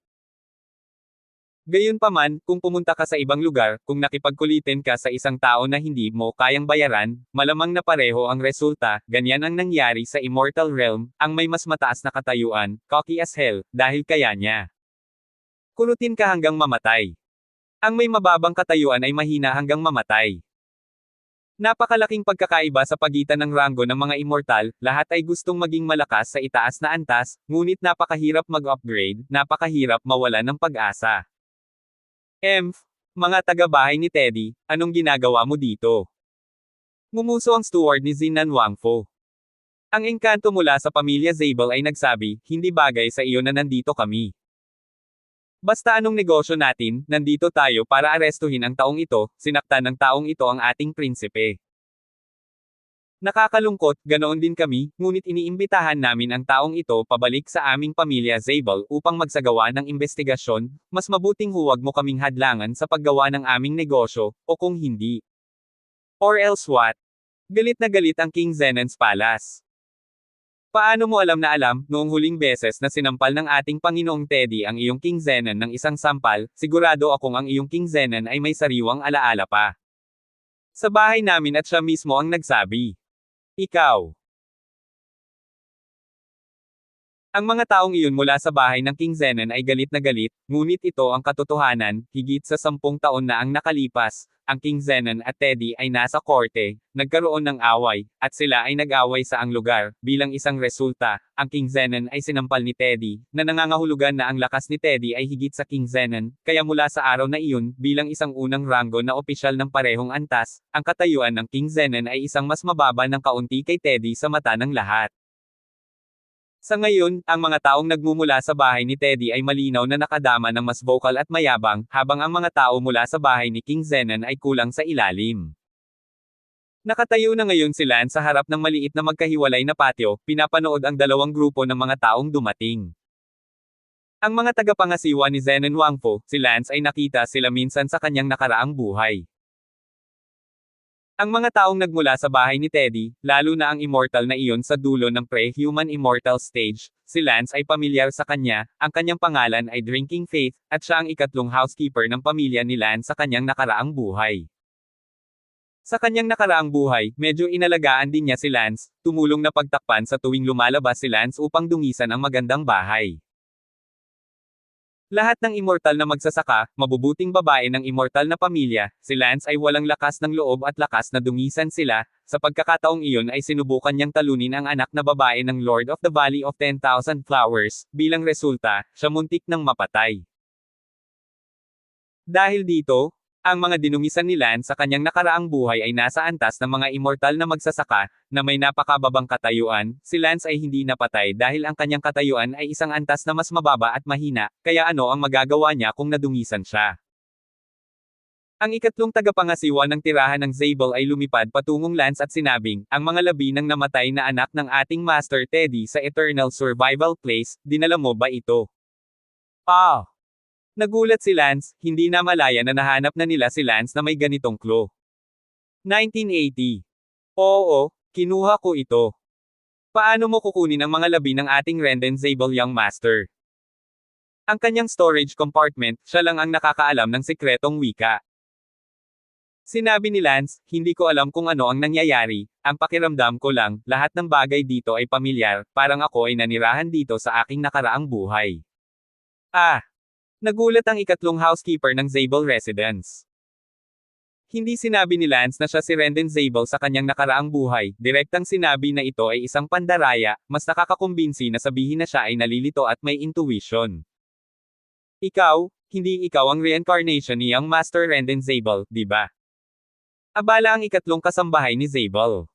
Gayunpaman, kung pumunta ka sa ibang lugar, kung nakipagkulitin ka sa isang tao na hindi mo kayang bayaran, malamang na pareho ang resulta, ganyan ang nangyari sa Immortal Realm, ang may mas mataas na katayuan, cocky as hell, dahil kaya niya. Kurutin ka hanggang mamatay. Ang may mababang katayuan ay mahina hanggang mamatay. Napakalaking pagkakaiba sa pagitan ng ranggo ng mga immortal, lahat ay gustong maging malakas sa itaas na antas, ngunit napakahirap mag-upgrade, napakahirap mawala ng pag-asa. Mga taga-bahay ni Teddy, anong ginagawa mo dito? Ngumuso ang steward ni Zenon Wangfo. Ang engkanto mula sa pamilya Zabel ay nagsabi, hindi bagay sa iyo na nandito kami. Basta anong negosyo natin, nandito tayo para arestuhin ang taong ito, sinaktan ng taong ito ang ating prinsipe. Nakakalungkot, ganoon din kami, ngunit iniimbitahan namin ang taong ito pabalik sa aming pamilya Zabel upang magsagawa ng investigasyon, mas mabuting huwag mo kaming hadlangan sa paggawa ng aming negosyo, o kung hindi. Or else what? Galit na galit ang King Zenon's Palace. Paano mo alam na alam, noong huling beses na sinampal ng ating Panginoong Teddy ang iyong King Zenon ng isang sampal, sigurado akong ang iyong King Zenon ay may sariwang alaala pa. Sa bahay namin at siya mismo ang nagsabi. Ikaw. Ang mga taong iyon mula sa bahay ng King Zenon ay galit na galit, ngunit ito ang katotohanan, higit sa 10 taon na ang nakalipas, ang King Zenon at Teddy ay nasa korte, nagkaroon ng away, at sila ay nag-away sa ang lugar. Bilang isang resulta, ang King Zenon ay sinampal ni Teddy, na nangangahulugan na ang lakas ni Teddy ay higit sa King Zenon, kaya mula sa araw na iyon, bilang isang unang ranggo na opisyal ng parehong antas, ang katayuan ng King Zenon ay isang mas mababa ng kaunti kay Teddy sa mata ng lahat. Sa ngayon, ang mga taong nagmumula sa bahay ni Teddy ay malinaw na nakadama ng mas vocal at mayabang, habang ang mga tao mula sa bahay ni King Zenon ay kulang sa ilalim. Nakatayo na ngayon si Lance sa harap ng maliit na magkahiwalay na patio, pinapanood ang dalawang grupo ng mga taong dumating. Ang mga tagapangasiwa ni Zenon Wangpo, si Lance ay nakita sila minsan sa kanyang nakaraang buhay. Ang mga taong nagmula sa bahay ni Teddy, lalo na ang immortal na iyon sa dulo ng pre-human immortal stage, si Lance ay pamilyar sa kanya, ang kanyang pangalan ay Drinking Faith, at siya ang ikatlong housekeeper ng pamilya ni Lance sa kanyang nakaraang buhay. Sa kanyang nakaraang buhay, medyo inalagaan din niya si Lance, tumulong na pagtakpan sa tuwing lumalabas si Lance upang dungisan ang magandang bahay. Lahat ng immortal na magsasaka, mabubuting babae ng immortal na pamilya, si Lance ay walang lakas ng loob at lakas na dungisan sila, sa pagkakataong iyon ay sinubukan niyang talunin ang anak na babae ng Lord of the Valley of 10,000 Flowers, bilang resulta, siya muntik ng mapatay. Dahil dito, ang mga dinungisan ni Lance sa kanyang nakaraang buhay ay nasa antas ng mga immortal na magsasaka, na may napakababang katayuan. Si Lance ay hindi napatay dahil ang kanyang katayuan ay isang antas na mas mababa at mahina, kaya ano ang magagawa niya kung nadungisan siya? Ang ikatlong tagapangasiwa ng tirahan ng Zabel ay lumipad patungong Lance at sinabing, ang mga labi ng namatay na anak ng ating Master Teddy sa Eternal Survival Place, dinala mo ba ito? Nagulat si Lance, hindi na malaya na nahanap na nila si Lance na may ganitong clue. 1980. Oo, kinuha ko ito. Paano mo kukunin ang mga labi ng ating Renden Zabel Young Master? Ang kanyang storage compartment, siya lang ang nakakaalam ng sikretong wika. Sinabi ni Lance, hindi ko alam kung ano ang nangyayari, ang pakiramdam ko lang, lahat ng bagay dito ay pamilyar, parang ako ay nanirahan dito sa aking nakaraang buhay. Nagulat ang ikatlong housekeeper ng Zabel residence. Hindi sinabi ni Lance na siya si Renden Zabel sa kanyang nakaraang buhay, direktang sinabi na ito ay isang pandaraya, mas nakakakumbinsi na sabihin na siya ay nalilito at may intuition. Ikaw, hindi ikaw ang reincarnation ni Young Master Renden Zabel, di ba? Abala ang ikatlong kasambahay ni Zabel.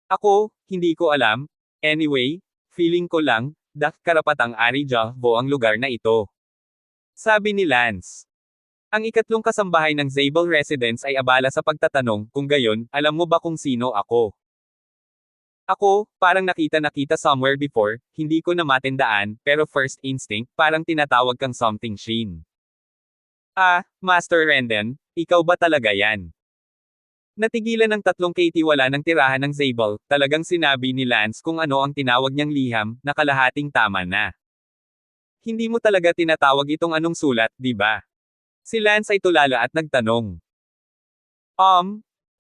Ako, hindi ko alam. Anyway, feeling ko lang, karapatang Ari Jahvo ang lugar na ito. Sabi ni Lance. Ang ikatlong kasambahay ng Zabel residence ay abala sa pagtatanong, kung gayon, alam mo ba kung sino ako? Ako, parang nakita somewhere before, hindi ko na matandaan, pero first instinct, parang tinatawag kang something Shin. Master Renden, ikaw ba talaga yan? Natigilan ng tatlong katiwala ng tirahan ng Zabel, talagang sinabi ni Lance kung ano ang tinawag niyang liham, na kalahating tama na. Hindi mo talaga tinatawag itong anong sulat, di ba? Si Lance ay tulala at nagtanong.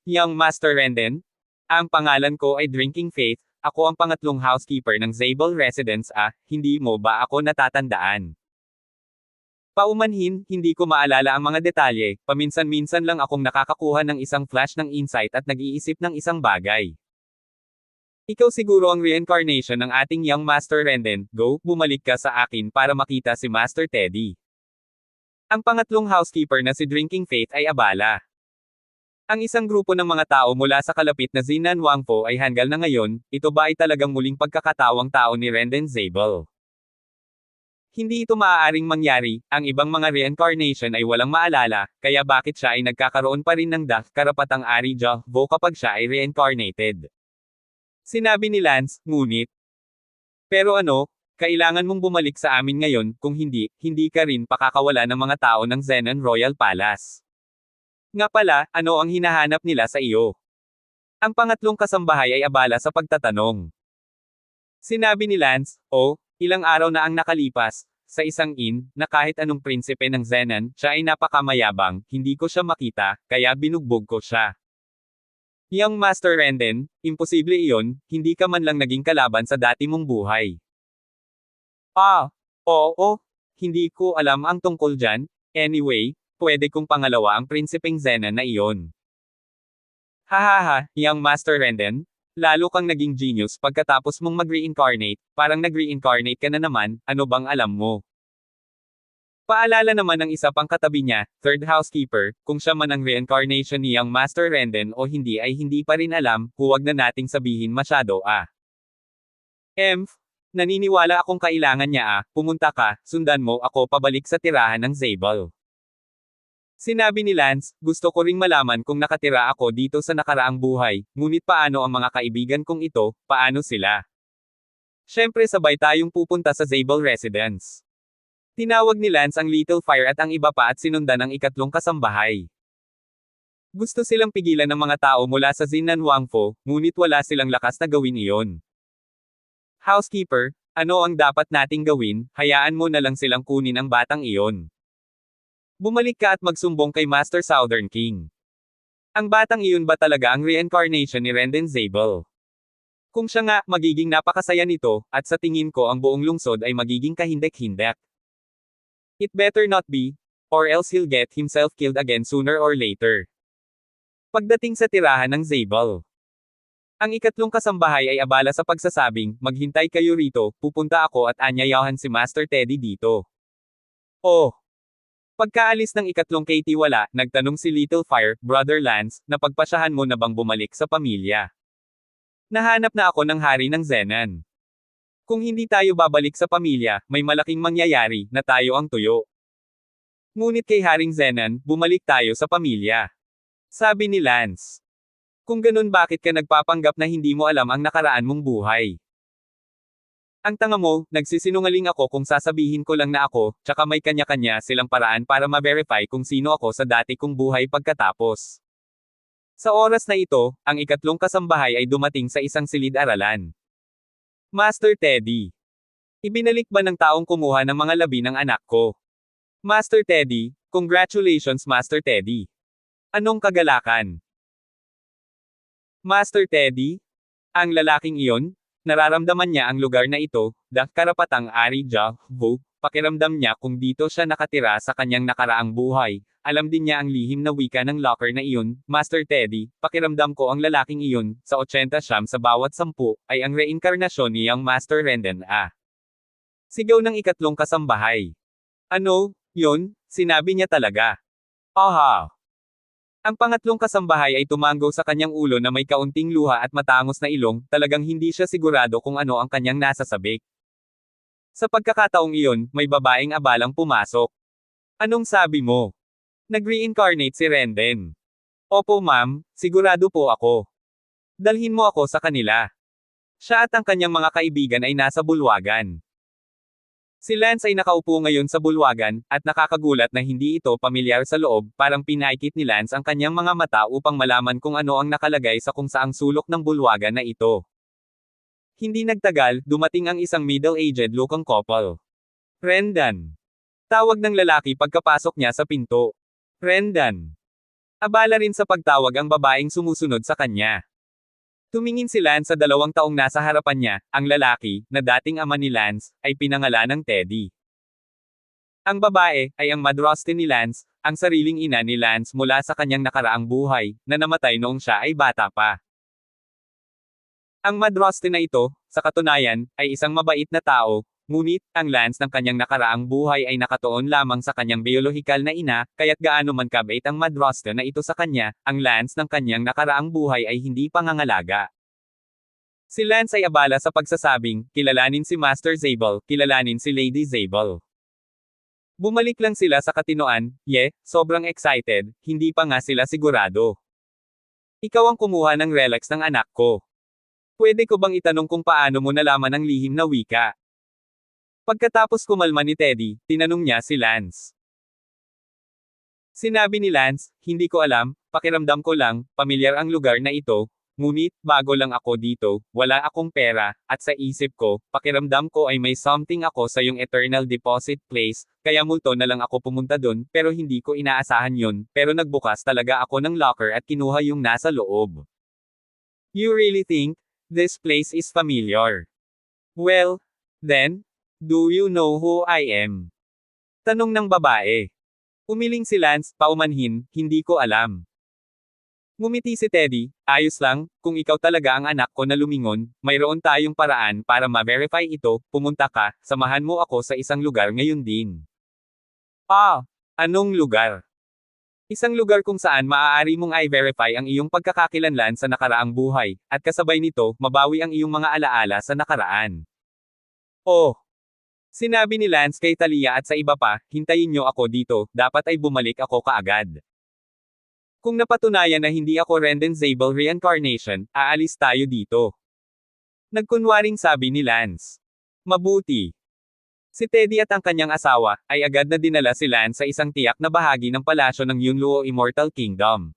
Young Master Renden? Ang pangalan ko ay Drinking Faith, ako ang pangatlong housekeeper ng Zabel residence hindi mo ba ako natatandaan? Paumanhin, hindi ko maalala ang mga detalye, paminsan-minsan lang akong nakakakuha ng isang flash ng insight at nag-iisip ng isang bagay. Ikaw siguro ang reincarnation ng ating Young Master Renden, bumalik ka sa akin para makita si Master Teddy. Ang pangatlong housekeeper na si Drinking Faith ay abala. Ang isang grupo ng mga tao mula sa kalapit na Zinan Wangpo ay hanggal na ngayon, ito ba ay talagang muling pagkakatawang tao ni Renden Zabel? Hindi ito maaaring mangyari, ang ibang mga reincarnation ay walang maalala, kaya bakit siya ay nagkakaroon pa rin ng karapatang Ari Jahvo kapag siya ay reincarnated? Sinabi ni Lance, ngunit. Pero kailangan mong bumalik sa amin ngayon, kung hindi ka rin pakakawala ng mga tao ng Zenon Royal Palace. Nga pala, ano ang hinahanap nila sa iyo? Ang pangatlong kasambahay ay abala sa pagtatanong. Sinabi ni Lance, ilang araw na ang nakalipas, sa isang inn, na kahit anong prinsipe ng Zenon, siya ay napakamayabang, hindi ko siya makita, kaya binugbog ko siya. Young Master Renden, imposible iyon, hindi ka man lang naging kalaban sa dati mong buhay. Oo, hindi ko alam ang tungkol dyan, anyway, pwede kong pangalawa ang prinsipeng Zenan na iyon. Hahaha, young Master Renden, lalo kang naging genius pagkatapos mong mag-reincarnate, parang nag-reincarnate ka na naman, ano bang alam mo? Paalala naman ng isa pang katabi niya, third housekeeper, kung siya man ang reincarnation ni young Master Renden o hindi ay hindi pa rin alam, huwag na nating sabihin masyado naniniwala akong kailangan niya pumunta ka, sundan mo ako pabalik sa tirahan ng Zabel. Sinabi ni Lance, gusto ko ring malaman kung nakatira ako dito sa nakaraang buhay, ngunit paano ang mga kaibigan kong ito, paano sila? Siyempre sabay tayong pupunta sa Zabel residence. Tinawag ni Lance ang Little Fire at ang iba pa at sinundan ang ikatlong kasambahay. Gusto silang pigilan ng mga tao mula sa Zinnan Wangfo, ngunit wala silang lakas na gawin iyon. Housekeeper, ano ang dapat nating gawin, hayaan mo na lang silang kunin ang batang iyon. Bumalik ka at magsumbong kay Master Southern King. Ang batang iyon ba talaga ang reincarnation ni Renden Zabel? Kung siya nga, magiging napakasaya nito, at sa tingin ko ang buong lungsod ay magiging kahindek-hindek. It better not be, or else he'll get himself killed again sooner or later. Pagdating sa tirahan ng Zabel. Ang ikatlong kasambahay ay abala sa pagsasabing, maghintay kayo rito, pupunta ako at anyayahan si Master Teddy dito. Oh! Pagkaalis ng ikatlong Katie wala, nagtanong si Little Fire, Brother Lance, napagpasyahan mo na bang bumalik sa pamilya? Nahanap na ako ng hari ng Zenan. Kung hindi tayo babalik sa pamilya, may malaking mangyayari, na tayo ang tuyo. Ngunit kay Haring Zenan, bumalik tayo sa pamilya. Sabi ni Lance. Kung ganun bakit ka nagpapanggap na hindi mo alam ang nakaraan mong buhay? Ang tanga mo, nagsisinungaling ako kung sasabihin ko lang na ako, tsaka may kanya-kanya silang paraan para ma-verify kung sino ako sa dati kong buhay pagkatapos. Sa oras na ito, ang ikatlong kasambahay ay dumating sa isang silid-aralan. Master Teddy. Ibinalik ba ng taong kumuha ng mga labi ng anak ko? Master Teddy, congratulations Master Teddy. Anong kagalakan? Master Teddy? Ang lalaking iyon? Nararamdaman niya ang lugar na ito, karapatang Ari Vu, pakiramdam niya kung dito siya nakatira sa kanyang nakaraang buhay, alam din niya ang lihim na wika ng locker na iyon, Master Teddy, pakiramdam ko ang lalaking iyon, sa 80 siyam sa bawat 10, ay ang reinkarnasyon ni young Master Renden Sigaw ng ikatlong kasambahay. Ano, yun, sinabi niya talaga. Aha! Ang pangatlong kasambahay ay tumanggo sa kanyang ulo na may kaunting luha at matangos na ilong, talagang hindi siya sigurado kung ano ang kanyang nasasabik. Sa pagkakataong iyon, may babaeng abalang pumasok. Anong sabi mo? Nag-reincarnate si Renden. Opo ma'am, sigurado po ako. Dalhin mo ako sa kanila. Siya at ang kanyang mga kaibigan ay nasa bulwagan. Si Lance ay nakaupo ngayon sa bulwagan, at nakakagulat na hindi ito pamilyar sa loob, parang pinaikit ni Lance ang kanyang mga mata upang malaman kung ano ang nakalagay sa kung saang sulok ng bulwagan na ito. Hindi nagtagal, dumating ang isang middle-aged looking couple. Rendan. Tawag ng lalaki pagkapasok niya sa pinto. Rendan. Abala rin sa pagtawag ang babaeng sumusunod sa kanya. Tumingin si Lance sa 2 taong nasa harapan niya, ang lalaki, na dating ama ni Lance, ay pinangalan ng Teddy. Ang babae, ay ang madraste ni Lance, ang sariling ina ni Lance mula sa kanyang nakaraang buhay, na namatay noong siya ay bata pa. Ang madraste na ito, sa katunayan, ay isang mabait na tao, ngunit, ang Lance ng kanyang nakaraang buhay ay nakatuon lamang sa kanyang biolohikal na ina, kaya't gaano man kabait ang madraste na ito sa kanya, ang Lance ng kanyang nakaraang buhay ay hindi pangangalaga. Si Lance ay abala sa pagsasabing, kilalanin si Master Zabel, kilalanin si Lady Zabel. Bumalik lang sila sa katinoan, sobrang excited, hindi pa nga sila sigurado. Ikaw ang kumuha ng relics ng anak ko. Pwede ko bang itanong kung paano mo nalaman ang lihim na wika? Pagkatapos kumalma ni Teddy, tinanong niya si Lance. Sinabi ni Lance, hindi ko alam, pakiramdam ko lang, pamilyar ang lugar na ito, ngunit, bago lang ako dito, wala akong pera, at sa isip ko, pakiramdam ko ay may something ako sa yung eternal deposit place, kaya multo na lang ako pumunta dun, pero hindi ko inaasahan yun, pero nagbukas talaga ako ng locker at kinuha yung nasa loob. You really think, this place is familiar? Well, then, do you know who I am? Tanong ng babae. Umiling si Lance, paumanhin, hindi ko alam. Ngumiti si Teddy, ayos lang, kung ikaw talaga ang anak ko na lumingon, mayroon tayong paraan para ma-verify ito, pumunta ka, samahan mo ako sa isang lugar ngayon din. Ah, anong lugar? Isang lugar kung saan maaari mong i-verify ang iyong pagkakakilanlan sa nakaraang buhay, at kasabay nito, mabawi ang iyong mga alaala sa nakaraan. Oh! Sinabi ni Lance kay Talia at sa iba pa, hintayin nyo ako dito, dapat ay bumalik ako kaagad. Kung napatunayan na hindi ako Rendenzable reincarnation, aalis tayo dito. Nagkunwaring sabi ni Lance. Mabuti. Si Teddy at ang kanyang asawa, ay agad na dinala si Lance sa isang tiyak na bahagi ng palasyo ng Yunluo Immortal Kingdom.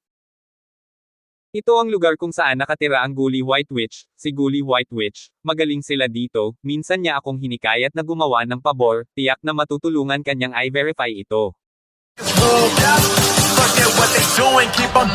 Ito ang lugar kung saan nakatira ang Guli White Witch, si Guli White Witch, magaling sila dito, minsan niya akong hinikayat na gumawa ng pabor, tiyak na matutulungan kanyang i-verify ito. Forget what they doing, keep on